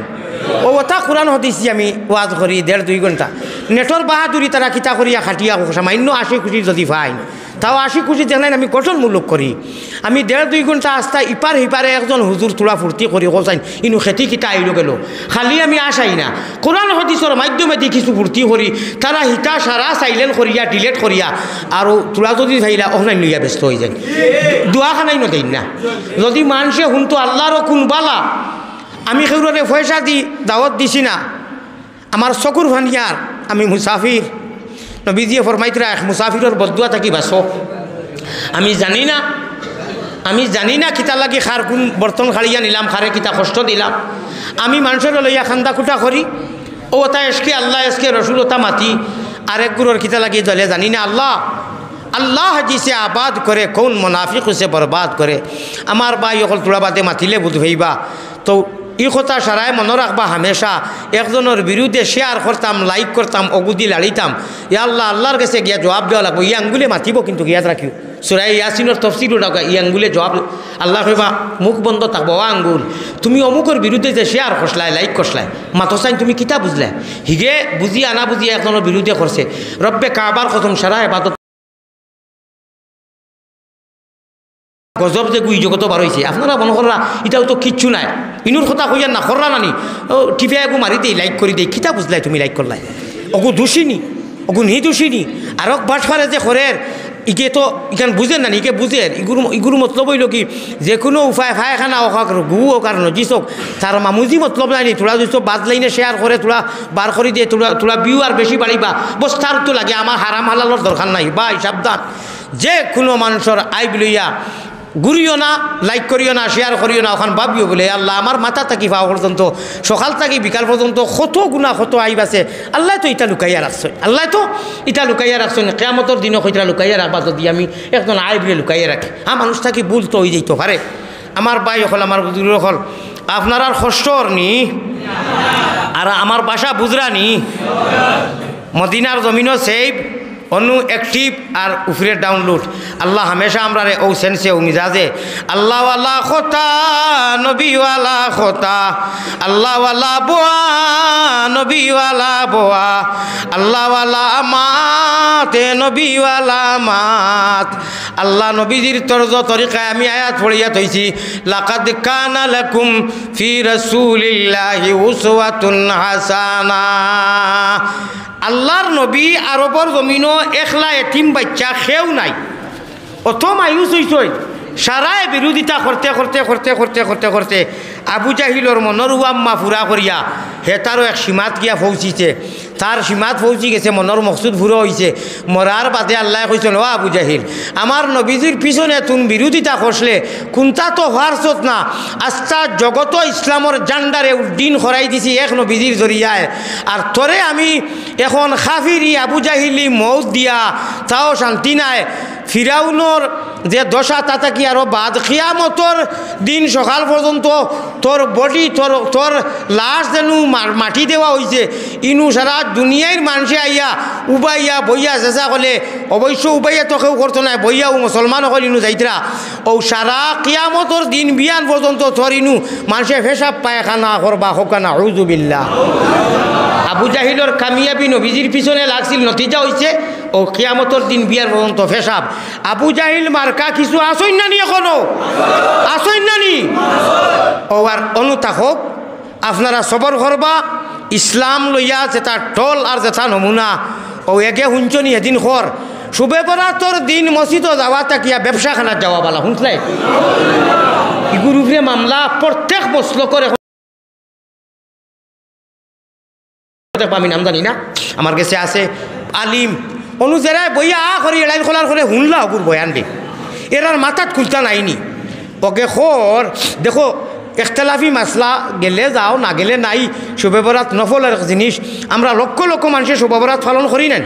ও ওটা কোরআন হদিছি আমি ওয়াজ করি 1.5-2 ঘন্টা নেটর বাহাদুরি তারা কিতা করিয়া খাটিয়া সামান্য 80 কোটি যদি পাই তাও 80 কোটি জানেন আমি গঠনমূলক করি আমি 1.5-2 ঘন্টা আস্তা ইপার হিপারে একজন হুজুর তোলা ফুর্তি করি কোসাইন ইনু খেতি কিতা আইলো গেল খালি আমি আসাই না কোরআন হদিসের মাধ্যমে দি কিছু ফুর্তি করি তারা হিতা সারা সাইলেন্ট করিয়া ডিলেট করিয়া আর তোলা যদি ভাইলা অনলাইন লইয়া ব্যস্ত হয়ে যায় দোয়াখানাই নদেই না যদি মানুষে শুনতো আল্লাহরও কোন বালা আমি কেউরে পয়সা দি দাওয়াত দিছি না আমার চকুর ভানিয়ার আমি মুসাফির নবীজিয়ে ফরমাইতরা এক মুসাফিরের বদুয়া থাকি বাসো আমি জানি না কিতা লাগি খার কোন বর্তন খাড়িয়া নিলাম খারে কিতা কষ্ট দিলাম আমি মানুষের লইয়া খান্দা কুটা করি ও তা এসকে আল্লাহ এসকে রসুল ওটা মাতি আরেক গুরুর কিতা লাগি দলে জানি না আল্লাহ জিসে আবাদ করে কোন মুনাফিক উসে বরবাদ করে আমার ভাই অকল তোলা বাদে মাতিলে বুধ হইবা তো এই কথা সারায় মনে রাখবা হামেশা একজনের বিরুদ্ধে শেয়ার করতাম লাইক করতাম অগুদি লাড়িতাম আল্লাহর কাছে গিয়া জবাব দেওয়া লাগবো ই আঙ্গুলে মাতিব কিন্তু গিয়াত রাখিও সুরাই ইয়াসিনের তফসিল ওটা ই আঙ্গুলে জবাব আল্লাহ কইবা মুখ বন্ধ থাকবো আঙ্গুল তুমি অমুকের বিরুদ্ধে যে শেয়ার করসলাই লাইক করসলাই মাতসাইন তুমি কিতা বুঝলে হিগে বুঝি আনা বুঝিয়ে একজনের বিরুদ্ধে করছে রব্বে কাবার কসম সারা এবাদত গজব যে গুই জগত বার হয়েছে আপনারা মনে করা এটাও তো কিচ্ছু নাই ইনুর কথা কইয়া না করলা নানি ও টিপে এগু মারি দেই লাইক করে দেই কিতা বুঝলাই তুমি লাইক করলাই অগু দোষিনী অগু নি দোষিনী আর বাটফারে যে খরের ইকে তো ইখান বুঝেন না ইকে বুঝেন ইগুর মতলব হইল কি যে কোনো উপায় ফায়খানা হোক গু হোক আর নজিস হোক তার মামুজি মতলব নাই তোরা যদি বাদ লাইনে শেয়ার করে তোরা বার করে দিয়ে তোরা বিউ আর বেশি বাড়িবা বস তার তো লাগে আমার হারাম হালালোর দরকার নাই বা সাবধান যে কোনো মানুষের আইব লইয়া ঘুরিও না লাইক করিও না শেয়ার করিও না ওখান ভাবিও বলে আল্লাহ আমার মাথা থাকি পাওয়া পর্যন্ত সকাল থাকি বিকাল পর্যন্ত কত গুণা কত আইব আছে আল্লাহ তো এটা লুকাইয়া রাখছেন কিয়ামতের দিনও কইটা লুকাইয়া রাখবা যদি আমি একজন আইব লুকাইয়া রাখি মানুষ থাকি ভুল তো হয়ে যাইতে পারে আমার ভাই হল আমার বুজুর্গ হল আপনার আর কষ্টর নি আর আমার বাসা বুজরানি মদিনার জমিনও সেভ অনু অ্যাক্টিভ আর উপরে ডাউনলোড আল্লাহ হামেশা আমরা রে ও সেন্সে ও মিজাজে আল্লাহওয়ালা খোতা নবীওয়ালা খোতা আল্লাহওয়ালা বোয়া নবীওয়ালা বোয়া আল্লাহওয়ালা মাতে নবীওয়ালা মাত আল্লাহ নবীজির তরজ তরিকায় আমি আয়াত পড়িয়া থইছি লাকাদ কানা লাকুম ফি রাসূলিল্লাহি উসওয়াতুন হাসানা আল্লাহর নবী আরবর জমিনও একলা এতিম বাচ্চা খেও নাই অত মায়ুস হইছই সারায় বিরোধিতা করতে আবু জাহিলর মনের উয়াম্মা ফুরা করিয়া হে তারও এক সীমাত গিয়া পৌঁছিছে তার সীমাত পৌঁছি গেছে মনের মকসুদ ফুরো হয়েছে মরার বাদে আল্লাহ কইছেন ও আবু জাহিল আমার নবীজির পিছনে তুমি বিরোধিতা করলে কোনটা তো হওয়ার চত না আস্থা জগত ইসলামর জান্ডারে উদ্দিন করাই দিছি এক নবীজির জরিয়ায় আর তোরে আমি এখন খাফিরি আবু জাহিলি মৌত দিয়া তাও শান্তি নাই ফিরাউনর যে দশা তাতা কি আরো বাদ কিয়ামতর দিন সকাল পর্যন্ত তোর বডি তোর লাশ যেন মাটি দেওয়া হয়েছে ইনু সারা দুনিয়ার মানুষে আইয়া উবাইয়া বইয়া চেষ্টা করলে অবশ্য উবাইয়া তো কেউ করতো না বইয়া মুসলমান হল ইনু যাইতরা ও সারা কিয়ামতর দিন বিয়ান পর্যন্ত তোর ইনু মানুষে ফেসাব পায়খানা করবা হোকানা আউযুবিল্লাহ আবু জাহিলর কামিয়াবি নবীজির পিছনে লাগছিল নতিজা হয়েছে ও কিয়ামতর দিন বিয়ার পর্যন্ত ফেসাব আবু জাহিল মার্কা কিছু আসইন না নি এখনো আসইন না নি ও আর অনুতাকক আপনারা সবর করবা ইসলাম লইয়া যেটা টল আর যেটা নমুনা ও একে শুনছনি এদিন খর শুবে বরাতর দিন মসজিদ যাওয়া তাকিয়া ব্যবসা খানার যাওয়া বালা শুনছলাই ইগুরুফরে মামলা প্রত্যেক বছর করে আমি নাম জানি না আমার কাছে আছে আলিম অনুযায়ী বইয়া করি এলাইন খোলার করে শুনলা অগুর বয়ান দে এরার মাথাত খুলতা নাইনি ওকে খর দেখো ইখতিলাফি মাসলা গেলে যাও না গেলে নাই শবে বরাত নফলের জিনিস আমরা লক্ষ লক্ষ মানুষের শবে বরাত পালন করি না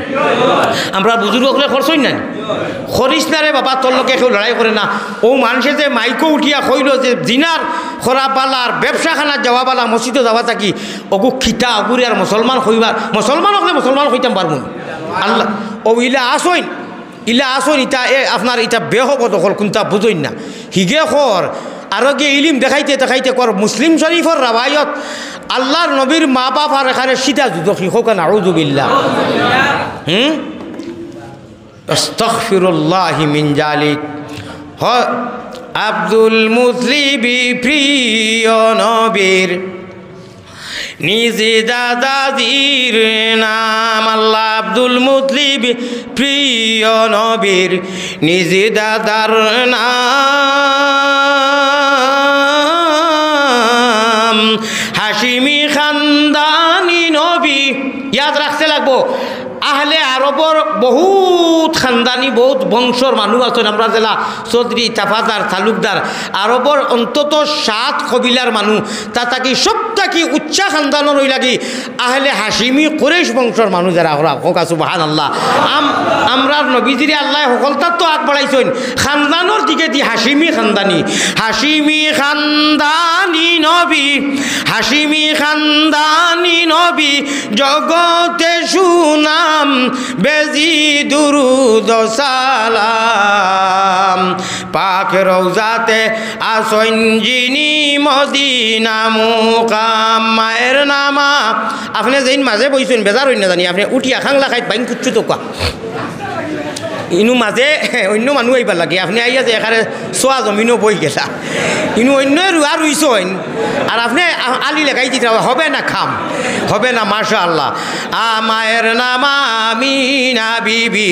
আমরা বুজুর্গসকলে খরচই না খরিস না রে বাবা তোর লোকে কেউ লড়াই করে না ও মানুষে যে মাইকো উঠিয়া কইল যে জিনার খরাবালার ব্যবসাখানার যাওয়া বালা মসজিদে যাওয়া থাকি অগু খিতা অগুরি আর মুসলমান হইবার মুসলমান হলে মুসলমান হইতাম পারবো আল্লাহ ও ইলা আসইন ইটা আপনার ইটা বেহব দখল কোনটা বুঝইন না হিগে খর আরো গিয়ে ইলিম দেখাইতে দেখাইতে কর মুসলিম শরীফর রাবায়ত আল্লাহর নবীর মা বাপ আর এখানে সিধা যুদখি হোক না আউযুবিল্লাহ আস্তাগফিরুল্লাহি মিন জালিক আব্দুল মুতলিবি প্রিয় নবীর নিজে দাদাজির নাম আল্লাহ আব্দুল মুতলিব প্রিয় নবীর নিজে দাদার নাম হাশিমি খানদানি নবী ইয়াদ রাখতে লাগবো আহলে আরবর বহুত খানদানি বহুত বংশর মানুষ আছেন আমরা জেলা চৌধুরী তাফাদার তালুকদার আরবর অন্তত 7 কবিলার মানুষ তা তাকি সব থাকি উচ্চা খানদানের ওই লাগি আহলে হাশিমি কুরাইশ বংশর মানুষ যারা ওরা হোক সুবহানাল্লাহ আমরা নবীজিরে আল্লাহ সকলতার তো আগ বাড়াইছেন খানদানের দিকে দি হাশিমি খানদানি নবী হাশিমি খানদানি নবী জগতে সুনাম বেজি দুরুদ সালাম পাক রওজাতে আসন যিনি মদিনা মুকাম মায়ের নামা আপনি যেইন মাঝে বইছেন বেজার হই না জানি আপনি উঠিয়া খাংলা খাইত বাইন কুচ্ছু তো কা ইনু মাঝে অন্য মানুষ আইবার লাগে আপনি আইয়া যে এখানে চোয়া জমিনও বই গেলা ইনু অন্য রুয়া রুইছেন আর আপনি আলি লেখাই দিতে হবে না খাম হবে না মাশাআল্লাহ মায়ের নাম আমিনা বিবি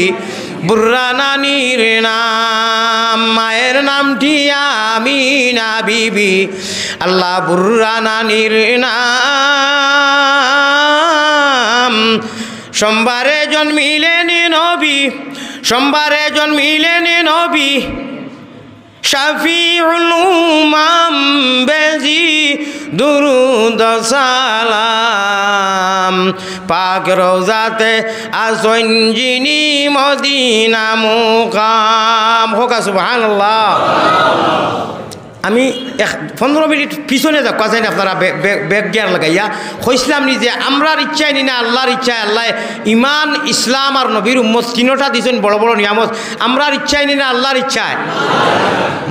বুর্রা নানির নাম মায়ের নামটি আমিনা বিবি আল্লাহ বুর্রা নানির নাম সোমবারে জন্মিলেন নবী সোমবারে জন্মিলেন নবী শাফিউল উমাম বেজি দুরুদ সালাম পাক রওজাতে আসন যিনি মদিনা মুকাম হোক সুবহানাল্লাহ আমি 15 মিনিট পিছনে যাক কাছেন আপনারা ব্যাগ গিয়ার লাগাইয়া কইছিলাম নি যে আমরার ইচ্ছাই নি না আল্লাহর ইচ্ছায় আল্লাহ ইমান ইসলাম আর নবীর উম্মত তিনটা দিয়েছেন বড় বড় নিয়ামত আমরার ইচ্ছাই নি না আল্লাহর ইচ্ছায়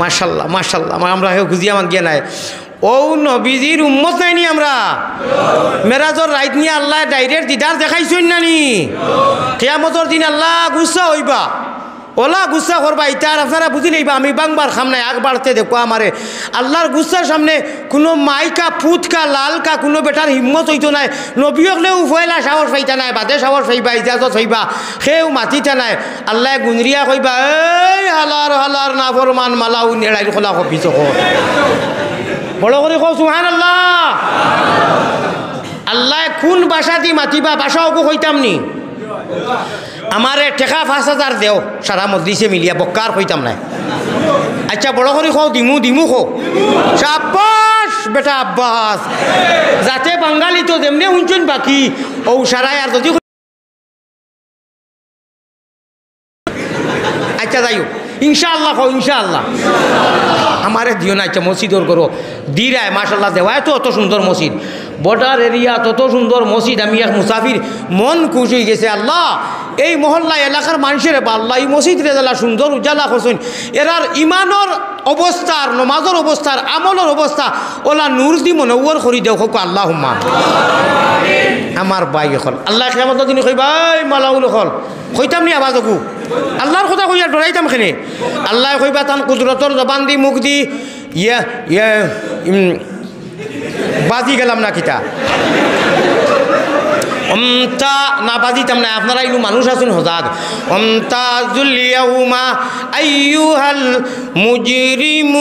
মাশাআল্লাহ মাশাআল্লাহ আমরা হেও গুজিয়া মান গিয়া নাই ও নবীজির উম্মত নাইনি আমরা মেরাজর রাইত নিয়ে আল্লাহ ডাইরেক্ট দিদার দেখাইছেন না নি কিয়ামতের দিন আল্লাহ গুসা হইবা ওলা গুসা করবা ইতার আপনারা বুঝি নেইবা আমি বাংবার খামনায় আগ বাড়তে দেখো আমারে আল্লাহর গুসার সামনে কোনো মাইকা ফুটকা লালকা কোনো বেটার হিম্মত হইতো নাই নবী হলেও উফয়লা সাহস পাইতা নাই বাদে সাহস পাইবা ইজাজত হইবা সেও মাতিতা নাই আল্লাহ গুনরিয়া কইবা এই হালার হালার না ফরমান মালাউ নেড়াইল খোলা কপিছ বড় করে কও সুবহানাল্লাহ আল্লাহ কোন ভাষা দি মাতিবা ভাষাও কইতাম নি আমারে টেকা 5000 দেও সারা মজলিসে মিলিয়া বক্কার হইতাম না আচ্ছা বড় করে খাও দিমু খো শাবাশ বেটা আব্বাস যাতে বাঙালি তো যেমনি শুনছেন বাকি ও সারাই আর যদি আচ্ছা যাইও ইনশাআল্লাহ খাও ইনশাআল্লাহ আমারে দিও না আচ্ছা মসজিদর করো দিরায় মাশাআল্লাহ দেওয়ায় তো অত সুন্দর মসজিদ বর্ডার এরিয়া তত সুন্দর মসজিদ আমি এক মুসাফির মন খুশি হয়ে গেছে আল্লাহ এই মহল্লা এলাকার মানুষের বা আল্লাহ এই মসজিদ রেজালা সুন্দর উজালা করছেন এরার ইমানর অবস্থার নমাজর অবস্থার আমলের অবস্থা ওলা নূর দি মনওয়ার করি দেও হোক আল্লাহুম্মা আমার ভাই এখন আল্লাহ কিয়ামতের দিন কই ভাই মালাউল হল কইতাম নি আওয়াজ ওকু আল্লাহর কথা কইয়া ডরাইতাম খেনে আল্লাহ কইবা তান কুদরতর জবান দি মুখ দি বাজি গেলাম না কিতা অমতা না বাজিতাম না আপনারা ইনু মানুষ আছেন হজাগ অমতাজুল ইয়াউমা আইয়ুহাল মুজরিমুন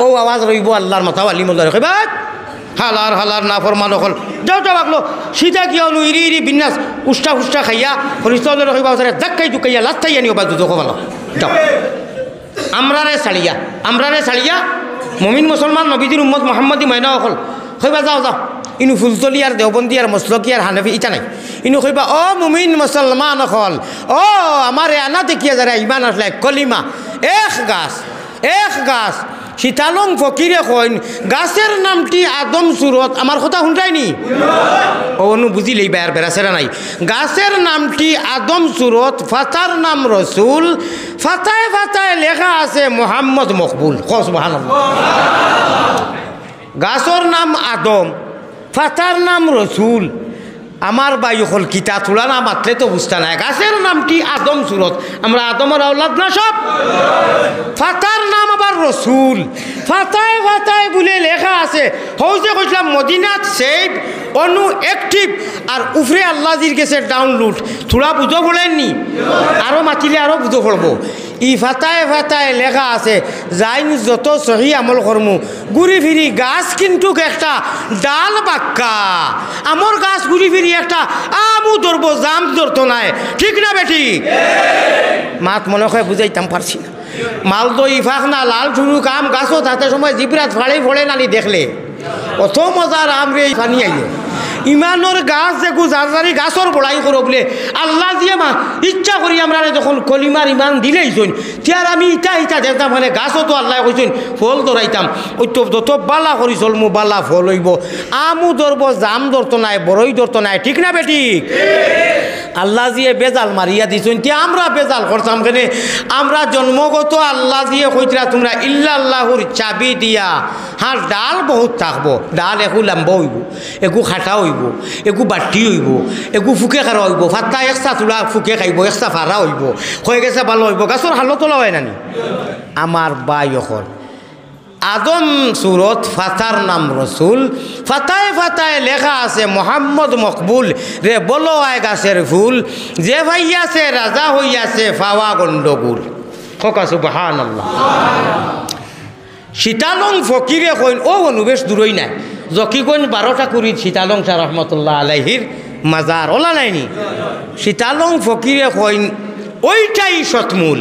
ও আওয়াজ রইব আল্লাহর মাথা আলি মোল্লা কইবা হালার হালার না ফরমান হল যাও যাও আগলো সিধা গিয়া অনু ইরি ইরি বিন্যাস উষ্টা ফুষ্টা খাইয়া হরিচন্দ্র কইবা জাক্কাই জুকাইয়া লাস্তাইয়া নিও বা দুধ ভালো যাও আমরারে ছাড়িয়া মমিন মুসলমান নবীজির উম্মত মোহাম্মদী ময়না হল কইবা যাও যাও ইনু ফুলতলি আর দেওবন্দি আর মসলকি আর হানফি ইটা নাই ইনু কইবা ও মুমিন মুসলমান হল ও আমার আনা দেখিয়া যারা ইমান আসলে কলিমা এক গাছ সীতালং ফকিরে কইন গাছের নামটি আদম সুরত আমার কথা শুনটাইনি ও অনু বুঝিলেই বেয়ার বেড়াছেরা নাই গাছের নামটি আদম সুরত ফাতার নাম রসুল ফাতায় ফাতায় লেখা আছে মোহাম্মদ মকবুল সুবহানাল্লাহ গাছর নাম আদম ফাতার নাম রসুল আমার বাই হল কিতা তোলা না মাত্রে তো বুঝতে নাই গাছের নামটি আদম সুরত আমরা আদমের আওলাদ না সব ফাতার নাম আবার রসুল ফাতায় ফাতায় বলে লেখা আছে হৌ যে কইলাম মদিনাত সেভ অনু অ্যাক্টিভ আর উফরে আল্লাহজির গেছে ডাউনলোড থোড়া বুঝো পড়েননি আরও মাতিলে আরও বুঝো পড়বো ই ফাতায় ফাতায় লেখা আছে যাইন যত সহি আমল কর্মু ঘুরি ফিরি গাছ কিন্তু একটা ডাল বাক্কা আমর গাছ ঘুরি ফিরি একটা আমু ধরবো জাম ধরতো নাই ঠিক না বেটি মাত মনে হয় বুঝাইতাম পারছি না মালদো ইফাক না লাল ঝুরু কাম গাছও তাতে সময় জিবরাত ফাড়ে ফড়ে নানি দেখলে অত মজার আমরে পানি আইলো ইমানোর গাছ দেখো যারি গাছর বড়াই করো বলে আল্লাহ দিয়ে মা ইচ্ছা করি আমরা যখন কলিমার ইমান দিলেইছনতিয়ার আমি ইটা দেখতাম মানে গাছও তো আল্লাহ কইছেন ফল ধরাইতাম ওই তো যত বালা করি চলমু বালা ফল হইব আমু ধরবো জাম ধরতো নাই বড়ই ধরতো নাই ঠিক না বেটি আল্লাহ দিয়ে বেজাল মারিয়া দিছেন তিয়া আমরা বেজাল করতাম কেনে আমরা জন্মগত আল্লাহ দিয়ে কইতরা তোমরা ইল্লাল্লাহুর চাবি দিয়া হ্যাঁ ডাল বহুত থাকবো ডাল একু লাম্বা হইব একু খাটা হইব একু বাটি হইব একু ফুকে খারা হইব ফাত্তা একসা তোলা ফুকে খাইব একসা ফারা হইব হয়ে গেছে ভালো হইব গাছর হালো তোলা হয় নানি আমার বাই অকল আদম সুরত ফাতার নাম রসুল ফাতায় ফাতায় লেখা আছে মোহাম্মদ মকবুল রে বলো আয় গাছের ফুল যে ভাইয়াছে রাজা হইয়াছে ফাওয়া গন্ডগুল খোকা সুবহানাল্লাহ সীতালং ফকিরে কইন ও অনুবেশ দূরই নাই জকিগঞ্জ 12টা কুড়ি সীতালং শাহ রহমতুল্লাহ আলাইহির মাজার ওলা নাইনি সীতালং ফকিরে কইন ওইটাই সতমূল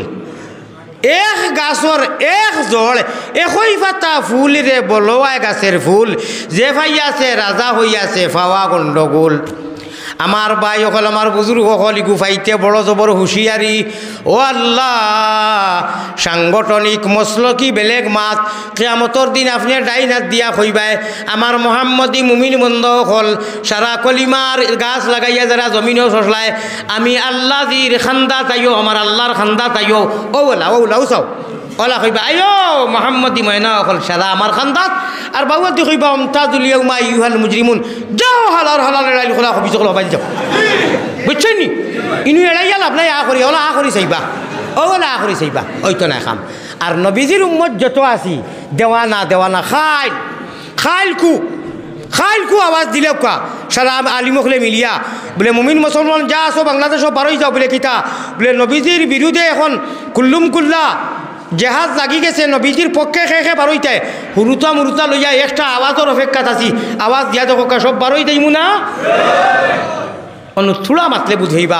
এক গাছর এক জড় একই পাতা ফুল রে বলোয়ায় গাছের ফুল যে ভাইয়াছে রাজা হইয়াছে ফাওয়া গন্ডগোল আমার ভাই অকল আমার বুজুর্গ অকল ইগু ফাইতে বড় জবর হুঁশিয়ারি ও আল্লাহ সাংগঠনিক মসলকি বেলেগ মাত কিয়ামতর দিন আপনি ডাইনাত দিয়া কইবাই আমার মোহাম্মদী মুমিন বন্ধ অকল সারা কলিমার গাছ লাগাইয়া যারা জমিনও সসলায় আমি আল্লাহ জির খান্দা তাইও আমার আল্লাহর খান্দা তাইও ওলাও চাও ওলা কইবা আয়ো মোহাম্মদী ময়না অকল সারা আমার খান্দাত আর বাবুয়াতি কইবা অমতাজুল ইয়াউমা আইয়ুহাল মুজরিমুন যাও হালার এড়াইল খোলা কবি চকল হবাই যাও বুঝছেন নি ইনু এড়াইয়া লাভ নাই করি ওলা করি চাইবা ওলা করি চাইবা ওই তো নাই খাম আর নবীজির উম্মত যত আছি দেওয়ানা খাইলকু আওয়াজ দিলে কা সারা আলিমকলে মিলিয়া বলে মুমিন মুসলমান যা আসো বাংলাদেশও বারোই যাও বলে কিতা বলে নবীজির বিরুদ্ধে এখন কুল্লুম কুল্লা জেহাজ লাগি গেছে নবীজির পক্ষে খেয়ে বারোইতে হুরুতা লইয়া একটা আওয়াজের অপেক্ষাত আছি আওয়াজ দিয়া দেখো সব বারোই দেইমু না থোড়া মাতলে বুঝাইবা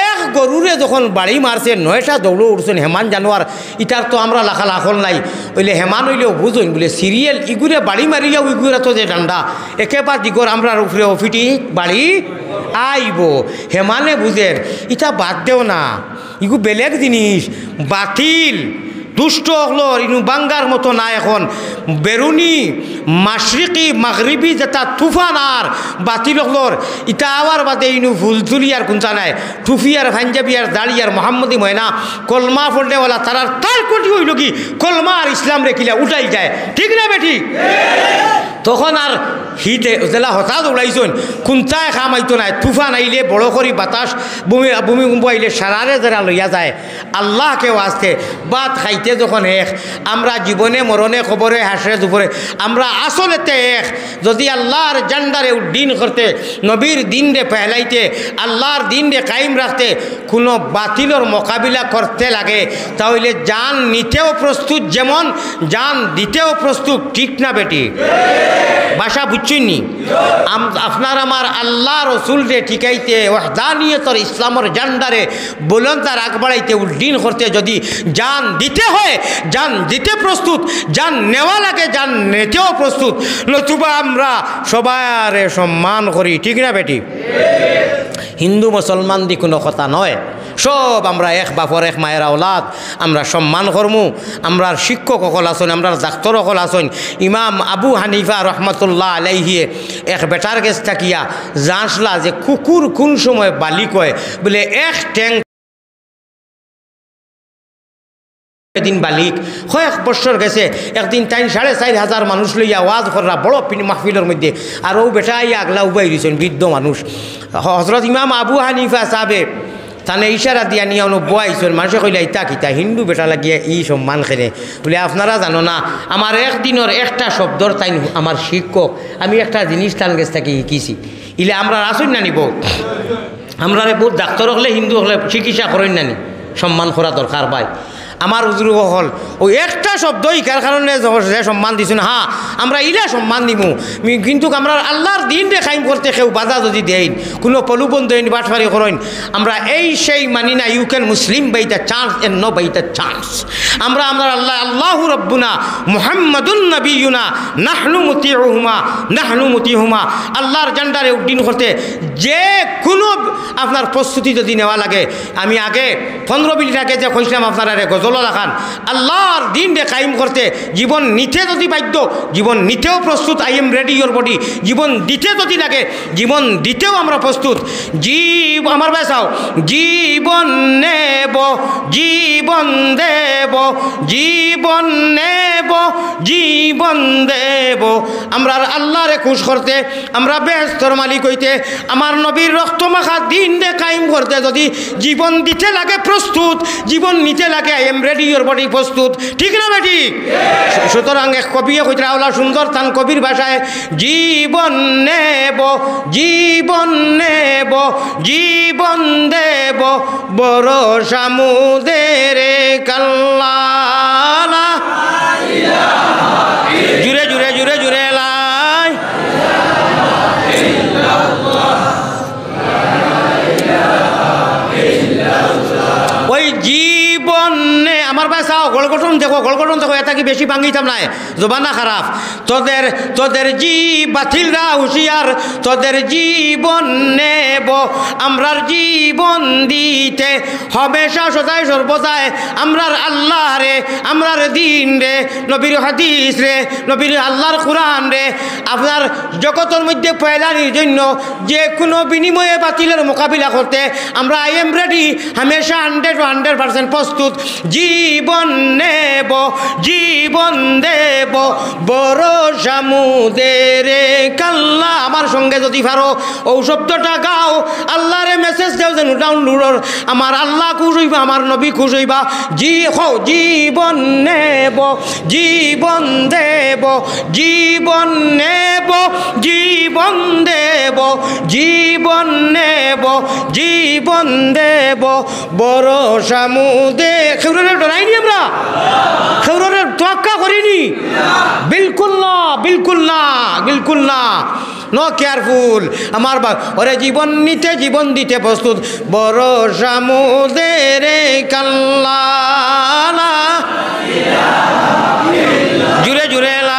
এক গরুরে যখন বাড়ি মারছে 9টা দৌড়ো উঠছেন হেমান জানোয়ার ইটার তো আমরা লাখা লাখল নাই ওইলে হেমান হইলেও বুঝইন বলে সিরিয়াল ইগুরে বাড়ি মারিয়াও ইগুরে তো যে ডান্ডা একেবারে দিগর আমরা উপরে অফিটি বাড়ি আইব হেমানে বুঝের ইটা বাদ দেও না ইগু বেলেগ জিনিস বাতিল দুষ্ট হলর ইনু বাঙ্গার মতো না এখন বেরুনি মাশরিকি মাগরিবি যেটা তুফান আর বাতিল হলর ইটা আওয়ার বাদে ইনু ফুলতুলি আর কুঞ্চা নাই টুফি আর পাঞ্জাবি আর দাড়ি আর মোহাম্মদী ময়না কলমা ফোড়নেওয়ালা তার কোটি হইল কি কলমা আর ইসলাম রেখিলা উঠাই যায় ঠিক না বেটি তখন আর হিতে জেলা হঠাৎ উড়াইছেন কুঞ্চায় খাম আইতো নাই তুফান আইলে বড় করি বাতাস বমি আইলে সারারে যারা লইয়া যায় আল্লাহকে ওয়াস্তে বাত খাইতে যখন এক আমরা জীবনে মরণে খবরে হাসরে দুপুরে আমরা আসলেতে এক যদি আল্লাহর জান্ডারে উড্ডীন করতে নবীর দিন রে পেহলাইতে আল্লাহর দিন রে কায়েম রাখতে কোনো বাতিলর মোকাবিলা করতে লাগে তাহলে জান নিতেও প্রস্তুত যেমন জান দিতেও প্রস্তুত ঠিক না বেটি ভাষা বুঝছেননি আপনার আমার আল্লাহ রসুল রে ঠিকাইতে ওয়াহদানিয়তর ইসলামের জান্ডারে বুলন্দার আগ বাড়াইতে উড্ডীন করতে যদি জান দিতে হয় জান দিতে প্রস্তুত জান নেওয়া লাগে জান নিতেও প্রস্তুত নতুবা আমরা সবাই সম্মান করি ঠিক না বেটি হিন্দু মুসলমান দি কোনো কথা নয় সব আমরা এক বাপর এক মায়ের আওলাদ আমরা সম্মান করমু আমরার শিক্ষক সকল আসন আমরার ডাক্তর সকল আসন ইমাম আবু হানিফা রহমতুল্লাহ আলাইহিয়ে এক বেটার গেছ থাকিয়া জাঁসলা যে কুকুর কোন সময় বালি কয় বলে এক ট্যাং দিন বালিক কয়েক বছর গেছে একদিন 4,500 মানুষ লইয়া ওয়াজ করা বড় মাহফিলের মধ্যে আর ও বেটা ইয়া আগলা উবাই দিয়েছেন বৃদ্ধ মানুষ হজরত ইমাম আবু হানিফা সাহেব তানে ইশারা দিয়া নিয়ে অনু বয়াইছেন মানুষে কইলা ইতা কিতা হিন্দু বেটা লাগিয়া ই সম্মান খেলে বলে আপনারা জানো না আমার একদিনের একটা শব্দর তাই আমার শিক্ষক আমি একটা জিনিস তান গেছ থাকি শিখিছি ইলে আমরা আসুন না নিব আমরা বহুত ডাক্তার হলে হিন্দু হলে চিকিৎসা করেন নানি সম্মান করা দরকার ভাই আমার হুজুর হল ওই একটা শব্দ ইকার কারণে যে সম্মান দিছুন হ্যাঁ আমরা ইলা সম্মান দিমু কিন্তু আমরা আল্লাহর দিন রে কায়েম করতে কেউ বাধা যদি দেন কোনো প্রলোভন দেন বাটফারি করেন আমরা এই সেই মানি না you can Muslim by the chance and no by the chance আমরা আল্লাহু রব্বুনা মুহাম্মাদুন নবিয়ুনা নাহনু মুতিহুমা আল্লাহর জান্ডারে উড্ডীন করতে যে কোনো আপনার প্রস্তুতি যদি নেওয়া লাগে আমি আগে 15 মিনিট আগে যে কইছিলাম আপনারা গজল রাখান আল্লাহর দিন রে কায়েম করতে জীবন নিতে যদি বাধ্য জীবন নিতেও প্রস্তুত I am ready your body জীবন দিতে যদি লাগে জীবন দিতেও আমরা প্রস্তুত আমার বেসাও জীবন নেব জীবন দেব জীবন নেব জীবন দেব আমরা আল্লাহরে খুশ করতে আমরা বেহেশতের মালিক হইতে আমার নবীর রক্ত মাখা দিন রে কায়েম করতে যদি জীবন দিতে লাগে প্রস্তুত জীবন নিতে লাগে I am ready your body প্রস্তুত ঠিক না বেটি সুতরাং এক কবিয়ে কইতে রাওলা সুন্দর তান কবির ভাষায় জীবন নেব জীবন নেব জীবন দেব বড় সামুদেরে কাল্লা জুড়ে জুড়ে জুড়ে জুড়ে লাই ওই জীবনে আমার বাসাও গলগঠন দেখো এটা কি বেশি ভাঙিতাম নাই জবানা খারাপ তোদের বাতিলরা হুঁশিয়ার তোদের জীবন নেব আমরার জীবন দিতে হমেশা সদায় সর্বদায় আমরার আল্লাহ রে আমরার দিন রে নবীর হাদিস রে নবীর আল্লাহর কোরআন রে আপনার জগতের মধ্যে পয়লানির জন্য যে কোনো বিনিময়ে বাতিলের মোকাবিলা করতে আমরা আই এম রেডি হামেশা 100% প্রস্তুত জীবন নেব জীবন দেব বড় সামুদেরে কাল্লা আমার সঙ্গে যদি পারো ও শব্দটা গাও আল্লাহরে মেসেজ দেও যেন ডাউনলোডর আমার আল্লাহ খুশ হইবা আমার নবী খুশ হইবা জীবন নেব জীবন দেব জীবন নেব জীবন দেব জীবন নেব জীবন দেব বড় সামুদে খেউরের ডরাইনি আমরা খেউরের তোয়াক্কা করিনি বিলকুল না বিলকুল না বিলকুল না নো কেয়ারফুল আমার ওরে জীবন নিতে জীবন দিতে প্রস্তুত বড় সামুদেরে কাল্লা জুড়ে জুড়ে না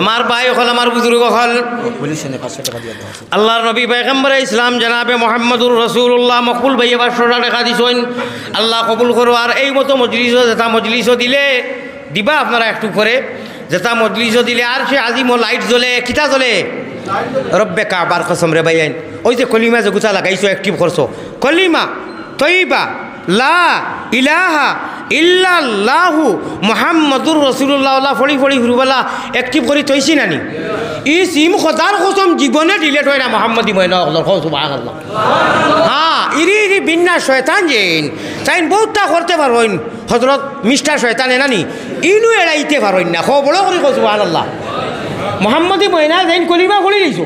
আমার ভাই হল আমার বুজুর্গ হল আল্লাহর নবী পয়গম্বরে ইসলাম জনাবে মোহাম্মদুর রসুল্লাহ মকবুল ভাইয়ে 500 টাকা দিছেন আল্লাহ কবুল করো আর এই মতো মজলিসও যেটা মজলিসও দিলে দিবা আপনারা একটু করে যেটা মজলিসও দিলে আর সে আজিমো লাইট জ্বলে কিতা জ্বলে রব্বে কাবার কসম রে ভাইয়ান ওই যে কলিমা যে গুছা লাগাইছো অ্যাক্টিভ করছো কলিমা তৈবা লা ইলাহা ইল্লাল্লাহু মুহাম্মাদুর রাসূলুল্লাহ ফড়ি ফড়ি হুরবালা অ্যাক্টিভ করে থইছি নানি ই সিম খোদার কসম জীবনে ডিলেট হয় না মুহাম্মাদি ময়না আল্লাহ সুবহানাল্লাহ হ্যাঁ ইরি বিন্না শয়তান জেন তাইন বহুতটা করতে পারবেন হযরত মিস্টার শয়তান নানি ইনু এড়াইতে পারবেন না খো বড় করে সুবহানাল্লাহ মুহাম্মাদি ময়না যাইন কলিমা পড়ি দিছো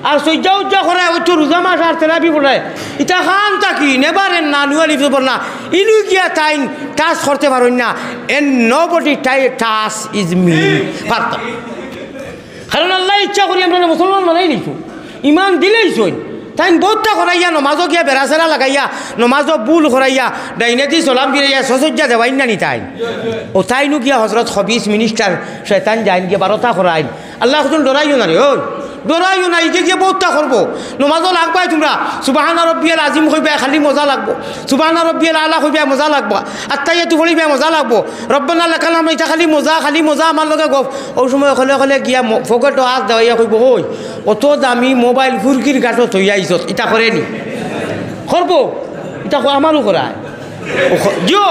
আর সজ্জা উজ্জা করে ওইটো রোজা মাস আর তেরাপি পড়ায় ইটা খান তাকি নেবারেন না নুয়ালি পড় না ইনু গিয়া টাইম টাচ করতে পারেন না and nobody touch is me পারত কারণ আল্লাহ ইচ্ছা করি আমরা মুসলমান বানাই দিছো ইমান দিলেইছই তাই বহুতটা করাইয়া নমাজও গিয়া বেড়াচেরা লাগাইয়া নমাজও বুল করাইয়া ডাইনেতি চলাম ফিরাইয়া সচর্যা দেওয়াই না নি তাই ও তাইনু গিয়া হজরত খবিস মিনিস্টার শয়তান যাইন গিয়া 12টা করাইন আল্লাহ এখন ডরাইও না রে ও ডরাইও না ইকে গিয়ে বহুতটা করবো নমাজও লাগবাই তোমরা সুবহানা রব্বিয়াল আজিম কইবা খালি মজা লাগবো সুবহানা রব্বিয়াল আলা কইবা মজা লাগবো আত্তাইয়াতু পড়িবা মজা লাগবো রব্বানা লাকাল হামদ এটা খালি মজা আমার লগে গপ ওই সময় হলে গিয়া ফকেটও হাত দেওয়াইয়া কইব ওই অত দামি মোবাইল ফুরকির গাঁটো থই আইছত এটা করেনি করবো এটা আমারও করায় জিও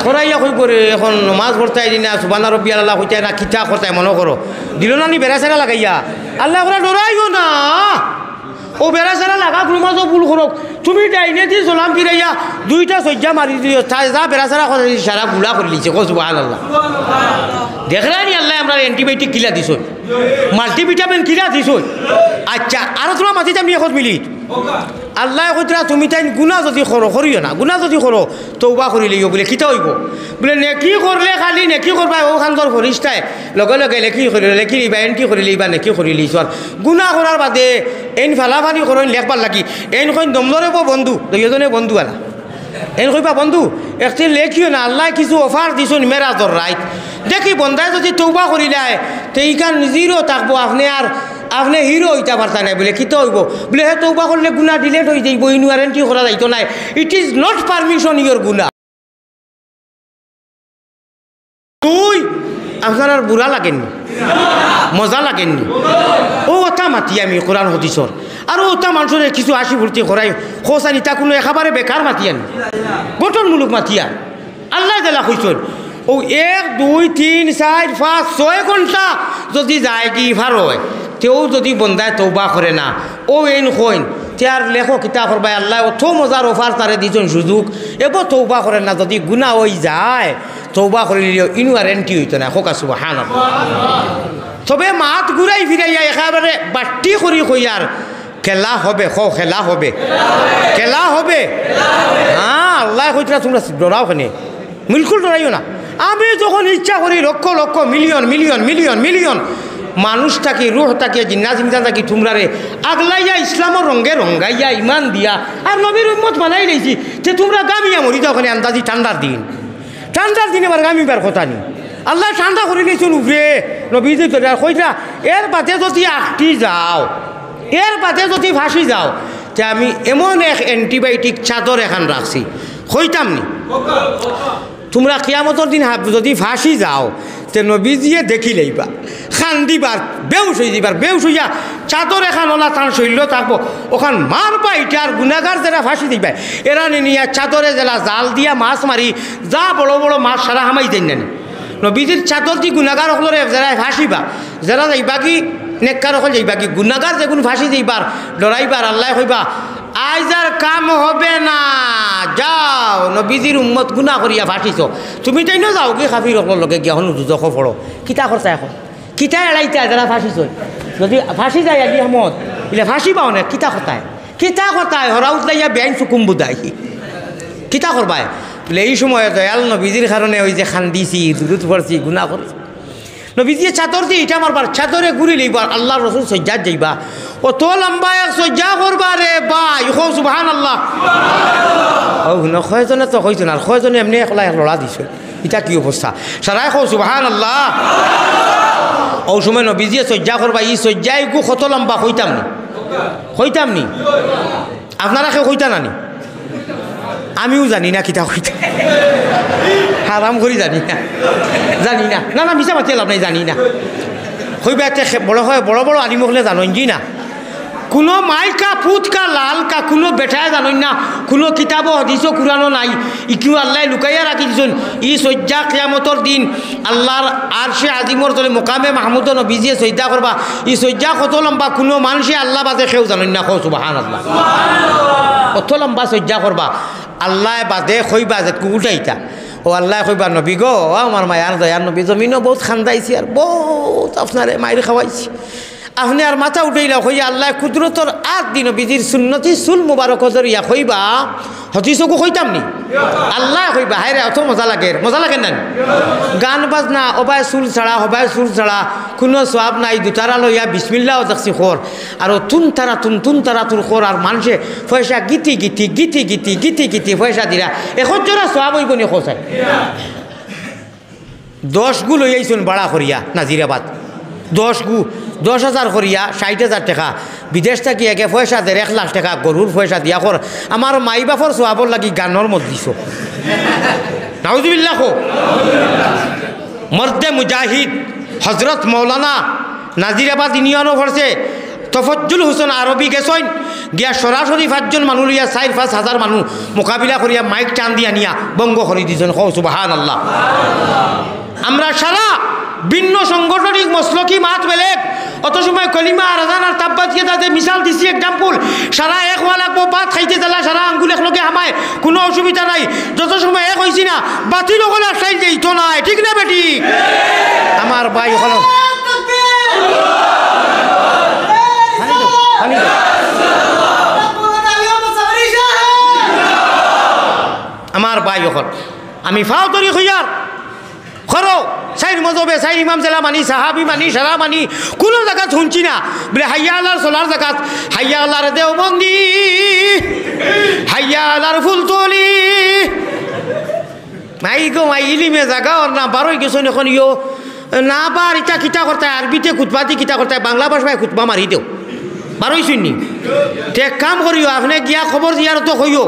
করাইয়া কই করে এখন নমাজ পড়তাই দিনা সুবহানা রব্বিয়াল আলা কইতাই না কিতা করতাই মনে করো দিল না নি বেড়াচেরা লাগাইয়া আল্লাহ করে ডরাইও না ও বেড়াচেরা লাগা নমাজও ভুল করক তুমি ডাইনে দিয়ে চলাম ফিরাইয়া 2টা সজ্জা মারি দিও তাই যা বেড়াচেরা করে সারা গুলা করে লিছে কো সুবহানাল্লাহ দেখলাই নি আল্লাহ আমরা অ্যান্টিবায়োটিক কিলা দিছ মাল্টিভিটামিন কিলা দিছ আচ্ছা আর তোমার মাঝে আমি এখন মিলি আল্লাহ কইতরা তুমি তাই গুনাহ যদি করো করিও না গুনাহ যদি করো তওবা করি লইও বলে কিতা হইব বলে নেকি করলে খালি নেকি করবা ও খানগর ফরিস্তায় লগে লগে লেখি লিবা এন্টি করি লিবা নেকি করি লিছর গুনাহ করার বাদে এন ফালাফানি করেন লেখবার লাগি এন কইন দমলরে বন্ধু দুইজনে বন্ধু আলা এন কইবা বন্ধু একটি লেখিও না আল্লাহ কিছু অফার দিছুন মেরাজর রাইট দেখি বন্ধায় যদি তওবা করি দেয় তো এইখান জিরো থাকবো আপনি হিরো হইতে পারতা নাই বলে কিতো হইব বলে হে তওবা করলে গুনাহ ডিলেট হয়ে যাইব ইনু ওয়ারেন্টি করা যাইতো নাই ইট ইজ নট পারমিশন ইয়োর গুনাহ তুই আপনার আর বুড়া লাগেননি মজা লাগেননি ও ওটা মাতি আমি কোরআন হদিসর আর ওটা মানুষের কিছু হাসি ফুর্তি করাই খোসানি তা কোনো একেবারে বেকার মাতি আনি গঠনমূলক মাতিয়া আল্লাহ দেলা কইছন ও 1 2 3 4 5 6 ঘন্টা যদি যায় কি ভার হয় তেও যদি বন্ধায় তওবা করে না ও এন কইন তার লেখো কিতা করবা আল্লাহ অত মজার অফার তারে দিছন সুযোগ এব তওবা করে না যদি গুনাহ হয়ে যায় তওবা করিলেও ইনু ওয়ারেন্টি হইতো না হোকা সুবহানাল্লাহ তবে মাত ঘুরাই ফিরাইয়া একেবারে বাট্টি করি কইয়ার খেলা হবে খেলা হবে হ্যাঁ আল্লাহ কইতরা তোমরা ডরাও কেনে বিলকুল ডরাইও না আমি যখন ইচ্ছা করি লক্ষ লক্ষ মিলিয়ন মানুষ থাকি রুহ থাকি জিন্নাত জিন্দান থাকি তোমরারে আগলাইয়া ইসলামের রঙে রঙাইয়া ইমান দিয়া আর নবীর উম্মত বানাই রয়েছি যে তোমরা গামিয়া মরি যাও ওখানে আন্দাজি ঠান্ডার দিন এবার গামিবার কথা নেই আল্লাহ ঠান্ডা করে নিয়েছেন উপরে নবীজি কইরা এর বাদে যদি আটটি যাও এর বাদে যদি ফাঁসি যাও তে আমি এমন এক অ্যান্টিবায়োটিক চাদর এখান রাখছি কইতাম নি তোমরা কিয়ামতের দিন যদি ফাঁসি যাও তে নবীজিয়ে দেখি লইবা খান্দিবার বেউস হইয়া চাদর এখান ওলা তার শৈল্য থাকবো ওখান মারবা ইটার গুনাগার যারা ফাঁসি দিবা এরা নিয়া চাদরে যারা জাল দিয়া মাছ মারি যা বড় বড় মাছ সারা হামাই দেন না নবীজির চাদর দি গুনাগার হলরে যারা ফাঁসিবা যারা যাইবা কি নেককার হল যাইবা কি গুনাগার যেগুন ফাঁসি যাইবার ডরাইবার আল্লাহ হইবা আইজার কাম হবে না যাও নবীজির উম্মত গুনাহ করিয়া ফাঁসিছ তুমি তাই না যাও কি খাফির হল লগে গিয়া হন দুজখ ফড়ো কিতা করছা এখন কিতা এড়াইতা যারা ফাঁসিছ যদি ফাঁসি যায় আগে সমত ইলে ফাঁসি পাও না কিতা কথায় হরা উতলাইয়া বেআইন চুকুম বুদাই কিতা করবায় বলে এই সময় দয়াল নবীজির কারণে ওই যে খান্দিছি দূরত পড়ছি গুনাহ করছি নবীজি চাদর দিয়ে ইটা মারবার চাদরে ঘুরি লইবার আল্লাহ রসুল সজ্জাত যাইবা অত লম্বা এক সজ্জা করবা রে বাই হো সুবহানাল্লাহ ও ন কয়জনে তো কইছেন আর কয়জনে এমনি একলা লড়া দিছে এটা কি অবস্থা সারাই হো সুবহানাল্লাহ ও সময় নবীজি সজ্জা করবা ই সজ্জাই গু কত লম্বা কইতাম নি আপনারা কেউ কইতা নানি আমিও জানি না কিতা কইতা হারাম করি জানি না না মিছা মাতি লাভ নাই জানি না কইবা বড় হয় বড় আলিম হলে জানেন কি না কোনো মাইকা পুতকা লালকা কোনো বেঠায় জানই না, কোনো কিতাব হদিস কুরানো নাই, ইকিও আল্লাহ লুকাইয়া রাখি দিছেন। ই সজ্জা কিয়ামতর দিন আল্লাহর আরশে আজিমর তলে মোকামে মাহমুদ নবীজিয়ে সজ্জা করবা। ই সজ্জা কত লম্বা কোনো মানুষে আল্লাহ বাদে কেউ জানই না। কও সুবহানাল্লাহ। কত লম্বা সজ্জা করবা, আল্লাহ বাদে কইবা যে উঠাইতা। ও আল্লাহ কইবা নবী গো, আমার মায়ার দয়ার নবী, জমিনও বহুত খান্দাইছি আর বহুত আপনারে মায়ের খাওয়াইছি, আপনি আর মাথা উঠাইলা কইয়া আল্লাহ কুদরতর আট দিন বিজির সুন্নতি চুল মুবারক জরিয়া কইবা হতিসকু কইতাম নি আল্লাহ কইবা। হায় রে অত মজা লাগে, মজা লাগে না? গান বাজনা অবাই চুল ছাড়া হবাই চুল ছাড়া কোনো সওয়াব নাই। দুতারা লইয়া বিসমিল্লাহ দেখছি খোর আর তুন তারা তুন খোর আর মানুষে পয়সা গীতি গীতি গীতি গীতি গীতি গীতি পয়সা দিলা এখন জোড়া সওয়াব হইব নি খোঁচায়। 10 গু লইয়াইছুন ভাড়া করিয়া নাজিরাবাদ, 10,000 করিয়া 60,000 টাকা বিদেশ থাকি একে পয়সা 1.5 লাখ টাকা গরুর পয়সা দিয়া কর। আমার মাই বাপর সোয়াবর লাগি গানের মত দিছ। নাউজুবিল্লাহ। মর্দে মুজাহিদ হজরত মৌলানা নাজিরাবাদ ইউনিয়নও করছে তফজ্জুল হোসেন আরবি গেছইন গিয়া সরাসরি 5 জন মানুষ লইয়া 4-5 হাজার মানুষ মোকাবিলা করিয়া মাইক টান দিয়া নিয়া বঙ্গ করে দিয়েছেন। কও সুবহানাল্লাহ। আমরা সারা ভিন্ন সাংগঠনিক মসলকি মাত বেলেগ, অত সময় কলিমা আর আজান আর তাব্বাতকে তাদের মিসাল দিছি এক্সাম্পল। সারা এক হওয়া লাগবো, ভাত খাইতে চালা সারা আঙ্গুল একলগে হামায়, কোনো অসুবিধা নাই। যত সময় এক হয়েছি না বাতিল হলে সাইল যেত নাই, ঠিক না বেটি? আমার ভাই হল আমার ভাই হল আমি ফাও তরি হইয়ার খরো সাইর মজবে সাইর ইমাম জেলা মানি সাহাবি মানি সারা মানি কোনো জায়গা শুনছি না বলে হাইয়া আল্লাহর সোলার জাকাত, হাইয়া আল্লাহর দেওবন্দি, হাইয়া আল্লাহর ফুলতলি। মাই গো মাই ইলিমে জায়গা ওর না বারোই গেছেন এখন ইয়ো না বার ইটা কিতা করতে আরবিতে খুতবাতি কিতা করতে বাংলা ভাষায় খুতবা মারি দেও বারোই শুননি। তে কাম করিও আপনি গিয়া খবর দিয়ার তো কইও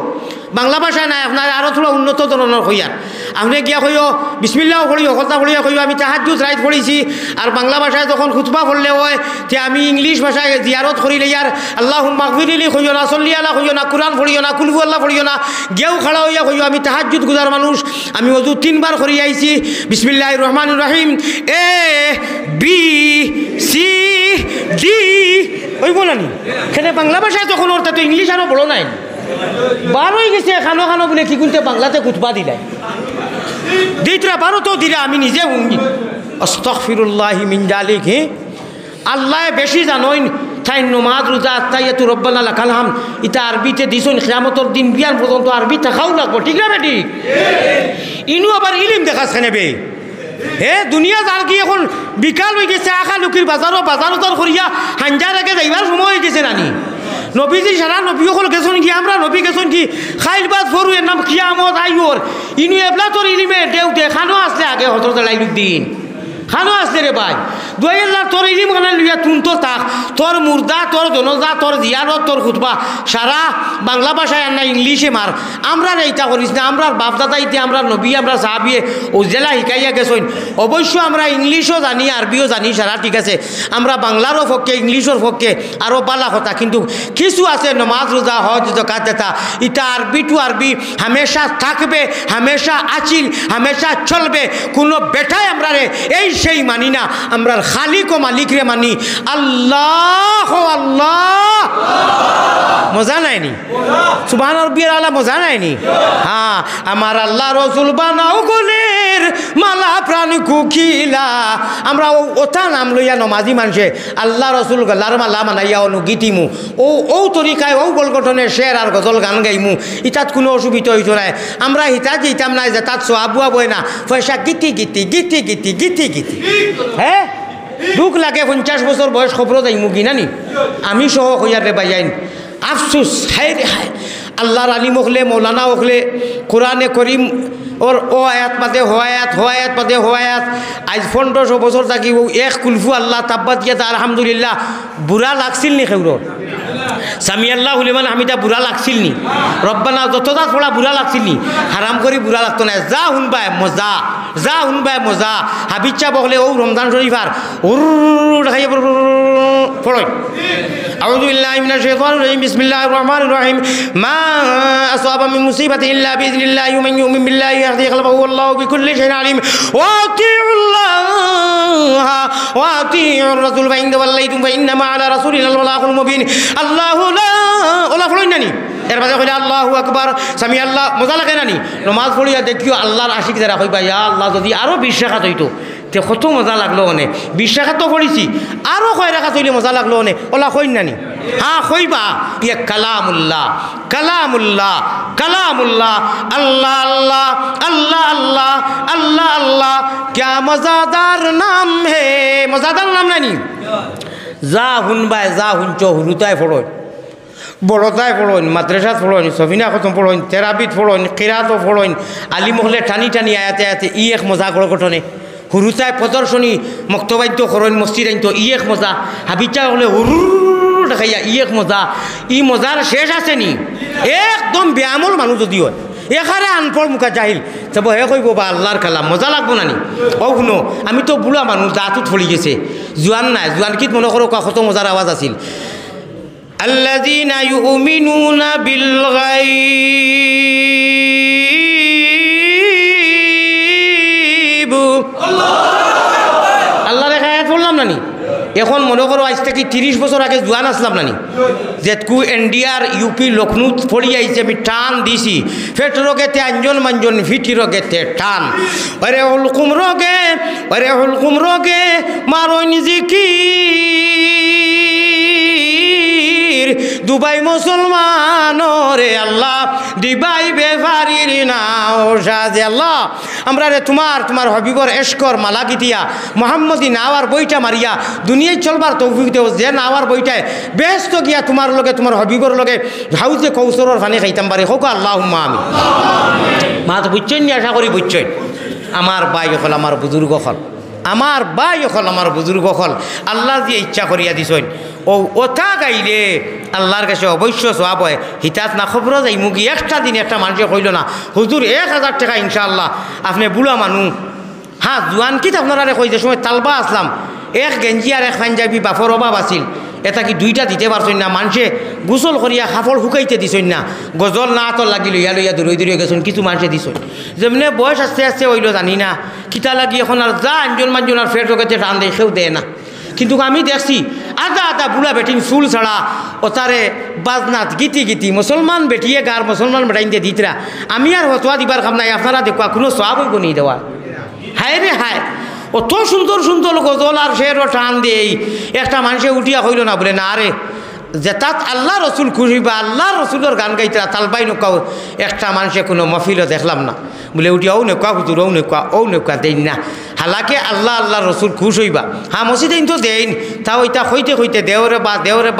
বাংলা ভাষায় নাই, আপনার আরও থোড়া উন্নত ধরনের হইয়ার আপনি গিয়া কইও বিসমিল্লাহ পড়িও কথা পড়িয়া কইও আমি তাহাজ্জুদ রাইত পড়েছি। আর বাংলা ভাষায় যখন খুতবা পড়লে হয় তে আমি ইংলিশ ভাষায় জিয়ারত করিলে ইয়ার আল্লাহুম্মা গফিরলি কইও না, সল্লি আলা কইও না, কুরআন পড়িও না, কুল হুয়াল্লাহ পড়িও না, গেও খাড়া হইয়া কইও আমি তাহাজ্জুদ গুজার মানুষ, আমি ওযু 3 বার করি আইছি বিসমিল্লাহির রহমানির রহিম এ বি সি ডি ওই বলানি সেটা বাংলা ভাষায় তখন ওর তো ইংলিশ আরও বলো নাই বার হয়ে গেছে খানো খানো বলে কি করতে বাংলাতে খুতবা দিলাই দিতরা বারো তো দিলে আমি নিজে হুঙ্গি আস্তাগফিরুল্লাহি মিন জালিক। হে আল্লাহ বেশি জানোই তাই নমাজ রোজা আত্মাইয়াতু রব্বানা লাকাল হামদ ইটা আরবিতে দিছুন কিয়ামতের দিন বিয়ান পর্যন্ত আরবি থাকাও লাগবো, ঠিক না বেটি? ইনু আবার ইলিম দেখাস নেবে হে দুনিয়া যার কি এখন বিকাল হয়ে গেছে আখা লুকির বাজারও করিয়া হাঞ্জার আগে যাইবার সময় হয়ে গেছে নানি নবীজি সারা নবী সকল গেছন কি আমরা নবী গেছন কি খাইলবাদ ফরু এর নাম কিয়ামত আইওর ইনু এবলা তোর ইলিমে দেও দেখানো আসলে আগে হজরত লাইলুদ্দিন খানো আসলে রে ভাই দুয়াল্লাহ তোর ইলিম খানা লইয়া তুন তো তাক তোর মুর্দা তোর জনজা তোর জিয়ারত তোর খুতবা সারা বাংলা ভাষায় আর না ইংলিশে মার আমরা এইটা করিস না। আমরা বাপদাদা ইতে আমরা নবী আমরা সাহাবিয়ে ও জেলা শিকাইয়া গেছইন অবশ্য আমরা ইংলিশও জানি আরবিও জানি সারা ঠিক আছে, আমরা বাংলারও পক্ষে ইংলিশের পক্ষে আরও বালা কথা, কিন্তু কিছু আছে নমাজ রোজা হজ জাকাত দেতা ইটা আরবি টু আরবি হামেশা থাকবে, হামেশা আছিল, হামেশা চলবে। কোনো বেটায় আমরা রে এই সেই মানি না, আমরা খালিক ও মালিক রে মানি। আল্লাহ আল্লাহ মজা নাইনি সুবহান রাব্বিয়াল আলা মজা নাইনি? হ্যাঁ আমার আল্লাহ রসুল বানাও গলের মালা প্রাণ কুকিলা আমরা ওটা নাম লইয়া নমাজি মানুষে আল্লাহ রসুল গলার মালা মানাইয়া অনুগীতিমু ও তরিকায় ও গলগঠনের শের আর গজল গান গাইমু, ইটাত কোনো অসুবিধা হইতো নাই। আমরা হিতা যেতাম নাই যে তাত সোয়াবুয়া বই না পয়সা গীতি গীতি গীতি গীতি গীতি গীতি হ্যাঁ দুঃখ লাগে 50 বছর বয়স খবর যাইমু কি নানি আমি সহ হইয়ার রে বাইন আফসুস হায় রে হায়। আল্লাহর আলিম হলে মৌলানা হলে কোরআনে করিম ওর ও আয়াত পাতে হোয়ায়াত হোয়ায়াত পাতে হোয়ায়াত আজ 1500 বছর থাকি এক কুলফু আল্লাহ তাব্বাত গিয়া আলহামদুলিল্লাহ বুড়া লাগছিল নি খেউর সামি আল্লাহু লিমান হামিদা বুড়া লাগছিল নি রব্বানা যতটা পড়া বুড়া লাগছিল নি হারাম করে বুড়া লাগতো না যা শুনবাই মজা যা শুনবাই মজা হাবিচ্ছা বকলে ও রমজান শরীফার দেখাইয়া পড়ই أعوذ بالله من الشيطان الرجيم بسم الله الرحمن الرحيم ما أصاب من مصيبة إلا بإذن الله ومن يؤمن بالله يهدي قلبه والله بكل شيء عليم وأطيعوا الله وأطيعوا الرسول فإن توليتم فإنما على رسولنا البلاغ المبين الله لا فلوينني এর বাদে কইলে আল্লাহু আকবার সামি আল্লাহ মজা লাগে না নি নামাজ পড়িয়া দেখিও আল্লাহর আশিক যারা কইবা ইয়া আল্লাহ যদি আরো 20 রাকাত হইতো তে কত মজা লাগলো ওনে 20 রাকাত তো পড়িছি আরো কয় রাকাত হইলে মজা লাগলো ওনে ওলা কইন না নি হ্যাঁ কইবা ইয়া কালামুল্লাহ কালামুল্লাহ কালামুল্লাহ আল্লাহ আল্লাহ আল্লাহ আল্লাহ আল্লাহ আল্লাহ क्या मजादार नाम है मजादार नाम नानी যা হুনবাই যা হুনচ হুরুতায় পড়ো বড়তায় পড়োন মাদ্রাসাত পড়োন সফিনা খতম পড়োন তেরাবিত পড়োন কিরাত পড়োন আলিম হলে টানি টানি আয়াতে আয়াতে ই এক মজা গড় ঘটনে হুরুতায় প্রদর্শনী মক্তবাদ্য করেন মসজিদ আইন তো ই এক মজা হাবিচা হলে হুরু দেখাইয়া ই এক মজা ই মজার শেষ আছে নি একদম ব্যায়ামল মানুষ যদি হয় এখানে আনপড় মুখা জাহিল তবে হে কইব বা আল্লাহর কালাম মজা লাগবো না নি ও শুনো আমি তো বুড়া মানুষ দাঁতত ফলি গেছে জোয়ান নাই জোয়ান কিত মনে করো কত মজার আওয়াজ আছিল الذين يؤمنون بالغيب আল্লাহ রেখা আয়াত বললাম নানি এখন মনে করো আজ থেকে 30 বছর আগে জোয়ান আসলাম নানি যেটকু এনডিআর ইউপি লখনৌ পড়ি আইছে আমি টান দিছি ফেট রোগেতে আঞ্জন মাঞ্জন ফিটি রোগেতে টান আরে হুলকুম রোগে মারো নিজেকি দুবাই মুসলমান রে আল্লাহ দিবাই বেফারির না ও সাজে আল্লাহ আমরা রে তোমার হবিবর এশকর মালা গিতিয়া মোহাম্মদী নাওয়ার বইটা মারিয়া দুনিয়ায় চলবার তৌফিক দেও যে নাওয়ার বইটায় ব্যস্ত গিয়া তোমার লগে তোমার হবিবর লগে হাউজে কৌসরর ফানি খাইতাম পারে হোক আল্লাহুম্মা আমিন মা তো বুঝছেন নি আশা করি বুঝছেন আমার ভাই হল আমার বুজুর্গ হল আমার ভাই হল আমার বুজুর্গ হল আল্লাহ দিয়ে ইচ্ছা করিয়া দিছেন ও ওথা গাইলে আল্লাহর কাছে অবশ্য সওয়াব হয় হিতাত না খবর যাই মুগি একটা দিন একটা মানুষে কইল না হুজুর 1000 টাকা ইনশাআল্লাহ আপনি বুড়া মানুষ হ্যাঁ জোয়ান কিত আপনারা কই যে সময় তালবা আসলাম এক গেঞ্জি আর এক পাঞ্জাবি বাফর অভাব আছিল এটা কি দুইটা দিতে পারছেন না মানুষে গোসল করিয়া কাপড় শুকাইতে দিছেন না গজল না আতর লাগি লইয়া লইয়া দূরে গেছেন কিছু মানুষে দিছেন যেমনি বয়স আস্তে আস্তে হইল জানি না কিতা লাগি এখন আর যা আঞ্জন মাঞ্জন আর ফের জগতে টান দেয় সেও দেয় না কিন্তু আমি দেখছি আধা বুড়া বেটিন চুল ছাড়া ওতারে বাজনাত গীতি মুসলমান বেটিয়ে গার মুসলমান বেটাইতে দিতরা আমি আর হতোয়া দিবার কাম নাই আপনারা দেখুয়া কোনো সওয়াব হইব নি দেওয়া হায় রে হায় অত সুন্দর সুন্দর গজল আর শেরও টান দেই একটা মানুষে উঠিয়া হইল না বলে না আরে যে তাত আল্লাহ রসুল খুশি বা আল্লাহ রসুলের গান গাইতরা তালবাই নৌকাও একটা মানুষে কোনো মফিলও দেখলাম না বলে উঠি ও নৌকা হুজুর ও নৌকা দেন না হালাকে আল্লাহ রসুল খুশ হইবা হ্যাঁ মসজিদ তো দেন তাও ওইটা হইতে দেওরে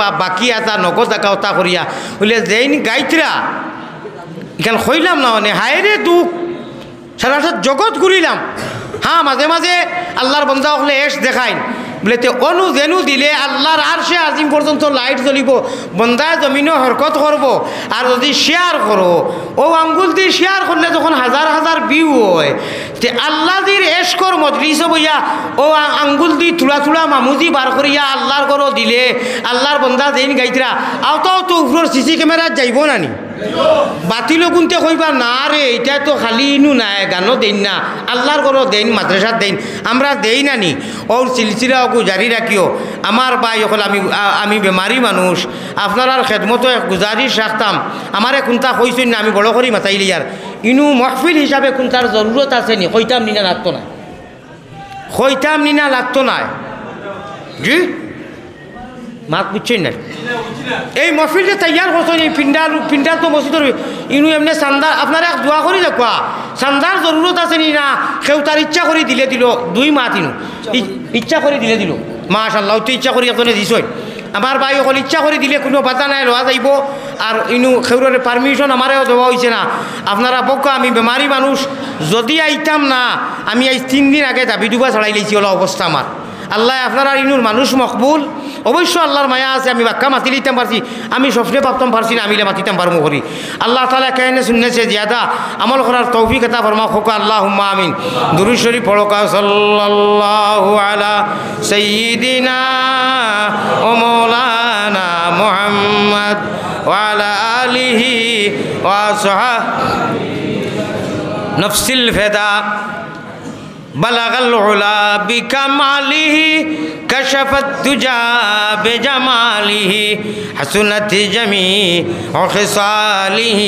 বা বাকি এটা নগদ দেখা ওটা করিয়া বলে দেন গাইতরা এখানে হইলাম না মানে হায় রে দুঃখ সারাটা জগৎ ঘুরিলাম হ্যাঁ মাঝে মাঝে আল্লাহর বন্দা হলে এস দেখাইন বলে তে অনু জেনু দিলে আল্লাহর আরশে আজিম পর্যন্ত লাইট জ্বলিব বন্দায় জমিনও হরকত করব আর যদি শেয়ার করো ও আঙ্গুল দিয়ে শেয়ার করলে যখন হাজার ভিউ হয় তে আল্লাহ দির এশকর মজলিস বইয়া ও আঙ্গুল দি থুড়া মামুজি বার করিয়া আল্লাহর করো দিলে আল্লাহর বন্দা দেন গাইতরা আওতাও তো উপর সিসি ক্যামেরা যাইব নানি বাতিল গুনতে কইবা না রে এটা তো খালি ইনু নাই গানও দেন না আল্লাহর করো দেন মাদ্রাসার দেন আমরা দেই নানি ওর সিলসিলা ওকে জারি রাখিও আমার ভাই হল আমি বেমারি মানুষ আপনার খেদমত গুজারিশ রাখতাম আমারে কোনটা কইছেন না আমি বড় করি মাতাইলি আর ইনু মহফিল হিসাবে কোনটার জরুরত আছে নি কইতাম নিনা লাগতো না জি মাত বুঝছেন না এই মহফিলটা তৈয়ার করছেন এই পিন্ডাল তো মসজিদের ইনু এমনি চান্দার আপনারা দোয়া করি দেখুয়া চান্দার জরুরত আছে নি না কেউ তার ইচ্ছা করে দিল 2 মাস ইনু ইচ্ছা করে দিল মাশাআল্লাহ তো ইচ্ছা করি আপনারা দিছেন আমার ভাই সকল ইচ্ছা করে দিলে কোনো বাধা নাই লওয়া যাইব আর ইনু খেউরের পারমিশন আমারও দেওয়া হয়েছে না আপনারা পক্ষ আমি বেমারি মানুষ যদি আইতাম না আমি আজ 3 দিন আগে দাবি দুবা ছাড়াই লাইছি ওলা অবস্থা আমার আল্লাহ আপনারা ইনুর মানুষ মকবুল অবশ্য আল্লাহর মায়া আছে আমি বাক্কা মাতি লিতাম পারছি আমি স্বপ্নে ভাবতাম পারছি না আমিলে মাতিতাম পারমু করি আল্লাহ তাআলা কেনে শুনেছে জিয়াদা আমল করার তৌফিক আতা ফরমা খোকা আল্লাহুম্মা আমিন দুরূদ শরীফ পড়ো কা সাল্লাল্লাহু আলা সাইয়্যিদিনা ও মাওলানা মুহাম্মদ ওয়া আলা আলিহি ওয়া সাহবিহি নফসিল ফিদা بلغ العلا بكماله كشف الدجى بجماله حسنت جميع خصاله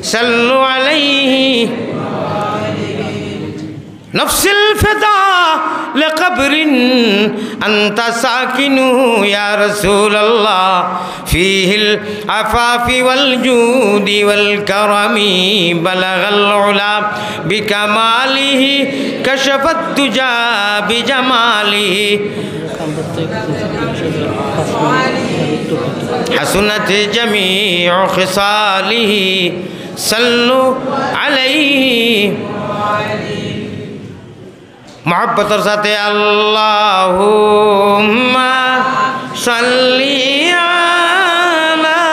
صلوا عليه نفس الفداء لقبر أنت ساكنه يا رسول الله فيه العفاف والجود والكرم بلغ العلا بكماله كشف الدجى بجماله حسنت جميع خصاله صلوا عليه محبتر साथे अल्लाहुम्मा सल्ली अला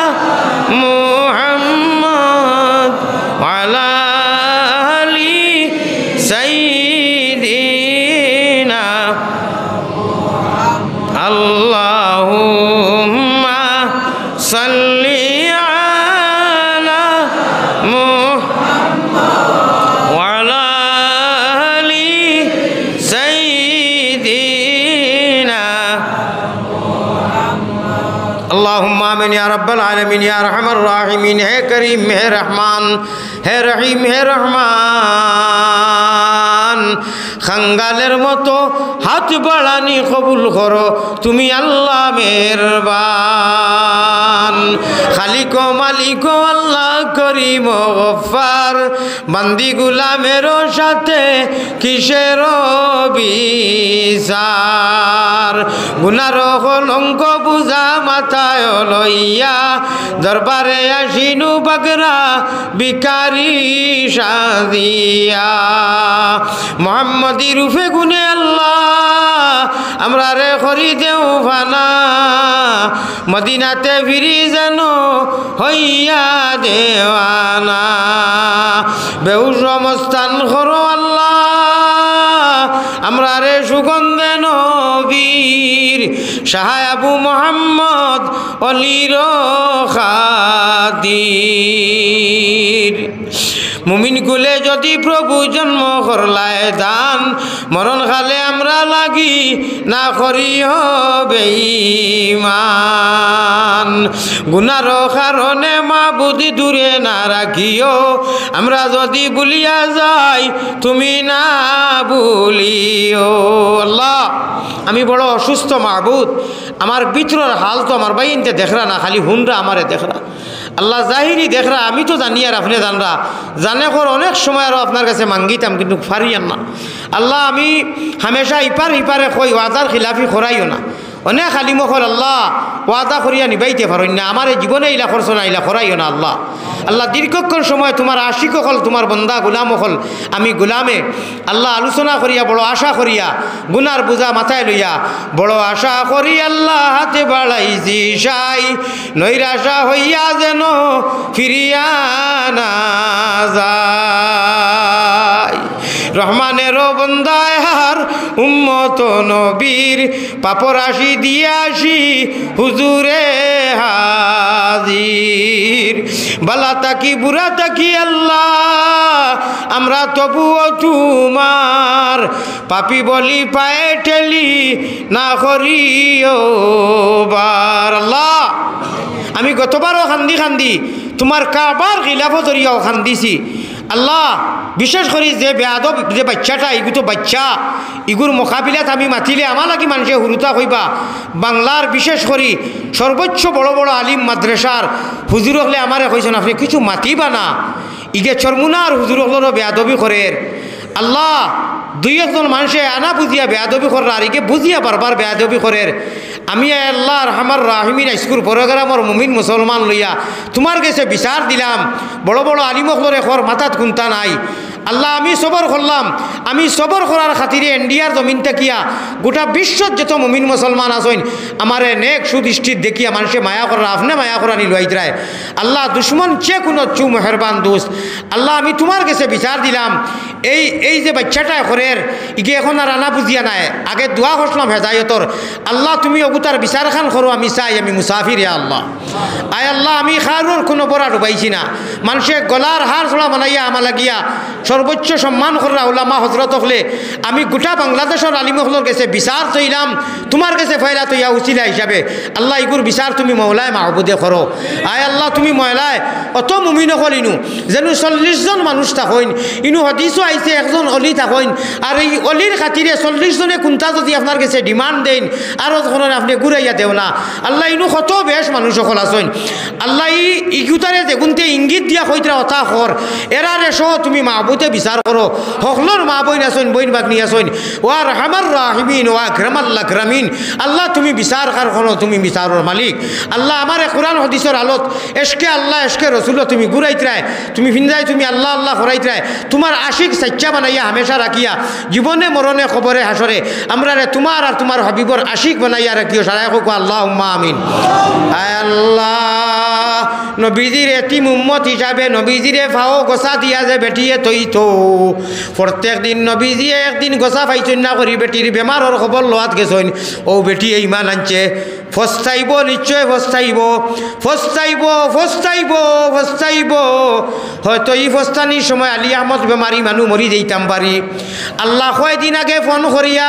मुहम्मद वअला आलि सय्यिदिना अल्लाहुम्मा सल्ली अला मुहम्मद वअला اللهم آمين يا رب العالمين يا رحم الراحمين ہے کریم ہے رحمان ہے رحیم ہے رحمان খঙ্গালের মতো হাত বাড়ানি কবুল করো তুমি আল্লাহ মেহেরবান খালিক ও মালিক ও আল্লাহ করিম ও গফফার বান্দি গোলামের সাথে কিসের বিচার গুনার কলঙ্ক বুঝা মাথায় লইয়া দরবারে আসিনু বাগরা ভিখারি সাজিয়া মোহাম্মদী রূপে গুনে আল্লাহ আমরা রে করি দেও ফানা মদিনাতে ফিরি যেন হইয়া দেওয়ানা বেহুশ অবস্থান করো আল্লাহ আমরা রে সুগন্ধে নবীর শাহ আবু মোহাম্মদ অলির খাতির মুমিন কুলে যদি প্রভু জন্ম করলায় দান মরণ খালে আমরা লাগি না করিও বেঈমান গুনার কারণে মাবুদি দূরে না রাখিও আমরা যদি ভুলিয়া যাই তুমি না ভুলিও আল্লাহ আমি বড় অসুস্থ মাহবুদ আমার ভিতরের হাল তো আমার বাইনতে দেখরা না খালি হুনরা আমারে দেখরা আল্লাহ জাহিরি দেখরা আমি তো জানি আর আপনি জানরা জানে কর অনেক সময় আরও আপনার কাছে মাঙ্গিতাম কিন্তু ফারিয়ান না আল্লাহ আমি হামেশা ইপারে কই ওয়াদার খিলাফি করাইও না অনেক আলিম হল আল্লাহ ওয়াদা করিয়া নিবাইতে পারেন না আমার জীবনে ইলা খরচ না ইলা করাইও না আল্লাহ আল্লাহ দীর্ঘক্ষণ সময় তোমার আশিক হল তোমার বন্দা গুলাম হল আমি গুলামে আল্লাহ আলোচনা করিয়া বড় আশা করিয়া গুনার বোঝা মাথায় লইয়া বড় আশা করি আল্লাহ হাতে বাড়াইছি সাই নৈরাশা হইয়া যেন ফিরিয়া না যায় রহমানেরও বন্দায় হার উম্মত নবীর পাপরাশি দিয়ে আসি হুজুরে হাজির বালা তাকি বুড়া তাকি আল্লাহ আমরা তবুও তোমার পাপি বলি পায়ে ঠেলি না করিও বার আল্লাহ আমি গতবারও খান্দি তোমার কাবার খিলাফত ধরিয়াও খান্দিছি আল্লাহ বিশেষ করে যে বেয়াদব যে বাচ্চাটা ইগু তো বাচ্চা ইগুর মোকাবিলাত আমি মাতিলে আমার লাগি মানুষে হুরুতা হইবা বাংলার বিশেষ করে সর্বোচ্চ বড় বড় আলিম মাদ্রাসার হুজুর হলে আমারে কইছেন আপনি কিছু মাতিবা না ইগে চরমুনার হুজুর হলেরও বেয়াদবি করের আল্লাহ দুই একজন মানুষে আনা বুঝিয়া বেয়াদবি করার আর ইকে বুঝিয়া বারবার বেয়াদবি করের আমি আল্লাহ রহমান রাহিমিন স্কুল প্রোগ্রামর মুমিন মুসলমান লইয়া তোমার কাছে বিচার দিলাম বড় বড় আলিমকলরে খর মাথাত কুন্তা নাই আল্লাহ আমি সবর করলাম আমি সবর করার খাতিরে ইন্ডিয়ার জমিন থাকিয়া গোটা বিশ্বত যত মুমিন মুসলমান আছেন আমারে নেক সুদৃষ্টির দেখিয়া মানুষে মায়া করা আপনি মায়া করা নিলুয়াইতরায় আল্লাহ দুশ্মন যে কোনো চু মেহরবান দোস্ত আল্লাহ আমি তোমার কাছে বিচার দিলাম এই যে বাচ্চাটা ঘরের ইগে এখন আর আনা বুঝিয়া নাই আগে দোয়া করলাম হেদায়তর আল্লাহ তুমি অগুতার বিচার খান করো আমি চাই আমি মুসাফির আল্লাহ আয় আল্লাহ আমি খারুর কোনো বড়া ডুবাইছি না মানুষে গলার হার ছোড়া বানাইয়া আমার লাগিয়া সর্বোচ্চ সম্মান করা ওলামা হজরত হলে আমি গোটা বাংলাদেশের আলিমহলের কাছে বিচার তৈলাম তোমার কাছে ফাইলা তৈয়া উচিলা হিসাবে আল্লাহ ইগুর বিচার তুমি মৌলায় মাহবুদে করো আয় আল্লাহ তুমি ময়লায় অত মুমিন হল ইনু যেন 40 জন মানুষ থাকইন ইনু হদিসও আইছে একজন অলি থাকইন আর এই অলির খাতিরে 40 জনে কোনটা যদি আপনার কাছে ডিমান্ড দেন আর তখন আপনি ঘুরাইয়া দেও না আল্লাহ ইনু কত বেশ মানুষ সকল আছেন আল্লাহ ইগুতারে দেখুনতে ইঙ্গিত দিয়া কইতরা কথা কর এরারে সহ তুমি মাহবুদে বিচার করো হকলর মা বইন আছেন বইন বাগনি আছেন ওয়া রহমান রাহিমিন ওয়া আকরামাল্লাহ আকরামিন আল্লাহ তুমি বিচার কার করো তুমি বিচারের মালিক আল্লাহ আমার কোরআন হাদিসের আলোত এশকে আল্লাহ এশকে রসুল তুমি ঘুরাইতরায় তুমি ফিনজাই তুমি আল্লাহ আল্লাহ করাইতরায় তোমার আশিক সাচ্চা বানাইয়া হামেশা রাখিয়া জীবনে মরণে খবরে হাসরে আমরা তোমার আর তোমার হাবিবর আশিক বানাইয়া রাখিও সারাই হোক আল্লাহুম্মা আমিন আয় আল্লাহ নবীজির এতিম উম্মত হিসাবে নবীজিরে ফাও গোসা দিয়া যে বেটিয়ে তৈ তো প্রত্যেক দিন নবীজিয়ে একদিন গোসা পাইছেন না করি বেটির বেমারর খবর লোয়াত গেছেন ও বেটি ইমান আনছে ফস্তাইব নিশ্চয় ফস্তাইব ফস্তাইব ফস্তাইব ফস্তাইব হয়তো এই ফস্তানির সময় আলী আহমদ বেমারি মানুষ মরি যেতাম পারি আল্লাহ কয়দিন আগে ফোন করিয়া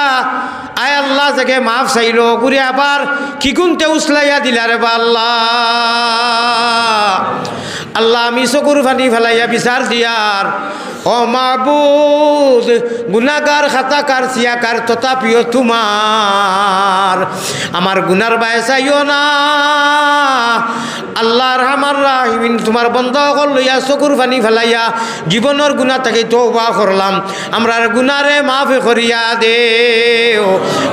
আয় আল্লাহ যাকে মাফ চাইল ঘুরে আবার কি গুনতে উসলাইয়া দিলা রে বা আল্লাহ আল্লাহ আমি চকুর ফানি ফেলাইয়া বিচার দিয়ার ও মাবুদ গুনাগার খাতাকার সিয়াকার তথাপিও তোমার আমার গুনার বায় চাইও না আল্লাহ রহমান রাহিমিন তোমার বন্ধ কর লইয়া চকুর ফানি ফেলাইয়া জীবনের গুণা থেকে তওবা করলাম আমরার গুনারে মাফ করিয়া দেও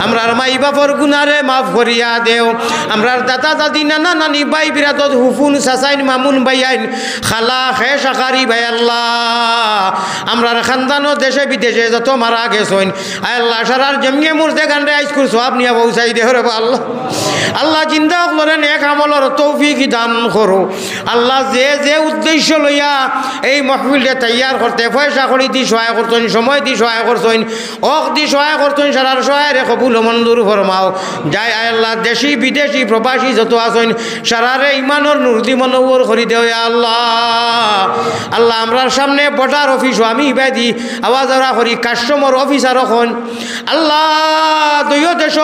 আমরার মাই বাপর গুনারে মাফ করিয়া দেও আমরার দাদা দাদি নানা নানি ভাই বিরাদত হুফুন সাসাইন মামুন ভাইয়াইন খালা খে শাকারি ভাই আল্লাহ আমরার খানদানো দেশে বিদেশে যত মারা গেছেন আয় আল্লাহ সারার জমিয়ে মুর্দে গান্ডে আইসকুর সব নিয়ে পৌঁছাই দেহ রে আল্লাহ আল্লাহ চিন্তা করেন এক আমলের তৌফিক দান করো আল্লাহ যে যে উদ্দেশ্য লইয়া এই মাহফিলটা তৈয়ার করতে পয়সা করি দি সহায় করতেন সময় দি সহায় করতেন অক দি সহায় করতেন সারার সহায় কবুল মঞ্জুর ফরমাও যাই আয় আল্লাহ দেশি বিদেশি প্রবাসী যত আছেন সারারে ইমানের নুরদি মনোবর করি দেও আল্লাহ আল্লাহ আমরার সামনে বটার অফিস আমি ইবাদি আওয়াজ আওয়া করি কাস্টমার অফিসার এখন আল্লাহ দুইও দেশ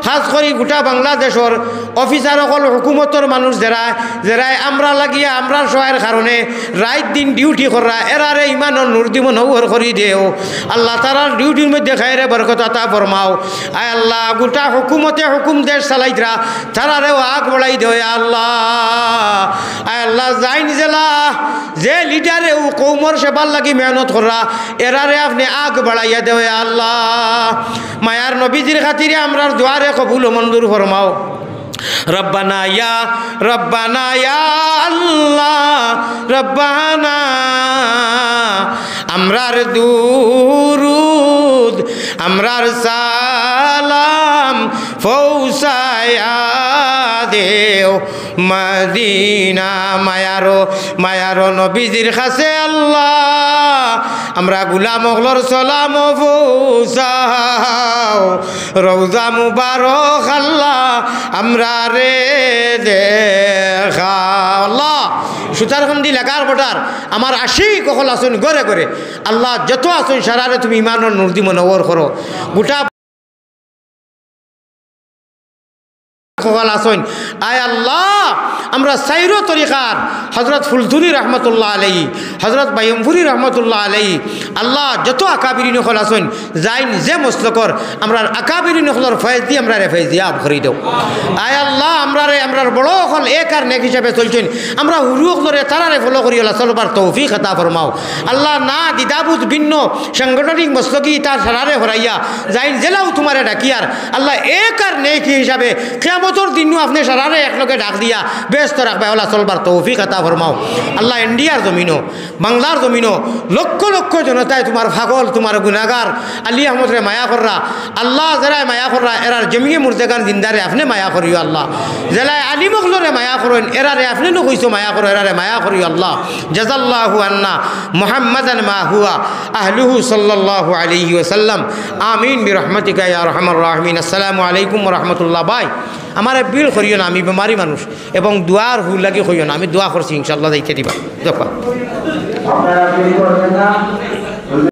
খাস করি গোটা বাংলাদেশের অফিসার সকল হুকুমতর মানুষ যারাই আমরা লাগিয়া আমরার সহায়ের কারণে রাত দিন ডিউটি করা এরারে ইমানের নুরদি মনোবর করি দেও আল্লাহ তারার ডিউটির মধ্যে খাইরে বরকত আতা ফরমাও আয় আল্লাহ গোটা হুকুমতে হুকুম দেশ চালাইতরা তারারেও আগ বড়াই দেও আল্লাহ আয় আল্লাহ যাইন জেলা যে লিডারে ও কৌমর সেবার লাগি মেহনত করা এরারে আপনি আগ বাড়াইয়া দেও আল্লাহ মায়ার নবীজির খাতিরে আমরার দুয়ারে কবুল মঞ্জুর ফরমাও রব্বানা ইয়া আল্লাহ রব্বানা আমরার দুরুদ আমরার সালাম পৌঁছায়া দেও মদিনা মায়ারো নবীজির কাছে আল্লাহ আমরা গুলাম হলর সালাম পৌঁছাও রওজা মুবারক আল্লাহ আমরা রে দেখা আল্লাহ সুতারখন্দি লেখার বটার আমার আশিক কখল আসুন গড়ে গড়ে আল্লাহ যত আসুন সারারে তুমি ইমানের নুরদি মনোবর করো গোটা আসুন আয় আল্লাহ আমরা সাইরো তরিকার হজরত ফুলতুরি রহমতুল্লাহ আলাই হজরত বাইমফুরি রহমতুল্লাহ আলাই আল্লাহ যত আকাবিরি নকল আসুন যাইন যে মস্তকর আমরা আকাবিরি নকলর ফয়েজ দিয়ে আমরা ফয়েজ দিয়া ভরি দেও আয় আল্লাহ আমরার বড় হল এক আর নেক হিসাবে চলছেন আমরা হুরুকলরে তারারে ফলো করি আল্লাহ চলবার তৌফিক আতা ফরমাও আল্লাহ না দ্বিধাবোধ ভিন্ন সাংগঠনিক মস্তকি তার সারারে হরাইয়া যাইন জেলাও তোমারে ডাকিয়ার আল্লাহ এক আর নেক হিসাবে কিয়ামত কিয়ামতর দিনও আপনি সারারে একলগে ডাক দিয়া ব্যস্ত রাখবে আল্লাহ চলবার তৌফিক আতা ফরমাও আল্লাহ। ইন্ডিয়ার জমিনও বাংলার জমিনও লক্ষ লক্ষ জনতায় তোমার ফাগল তোমার গুনাগার আলী আহমদ রে মায়া কররা আল্লাহ যারা মায়া কররা এরার জমিয়ে মুর্দেগান জিন্দারে আপনি মায়া করিও আল্লাহ। জেলায় আলী মখলরে মায়া করেন এরারে আপনি নো কইছো মায়া করো এরারে মায়া করিও আল্লাহ। জাযাল্লাহু আন্না মুহাম্মাদান মা হুয়া আহলুহু সাল্লাল্লাহু আলাইহি ওয়াসাল্লাম আমিন বিরহমাতিকা ইয়া আরহামার রাহিমিন। আসসালামু আলাইকুম ওয়া রাহমাতুল্লাহ। ভাই আমার বিল করিও না, আমি বেমারি মানুষ এবং দোয়ার হুল লাগি কইও না, আমি দোয়া করছি ইনশাআল্লাহ যাইতে দিবা। দেখো আপনারা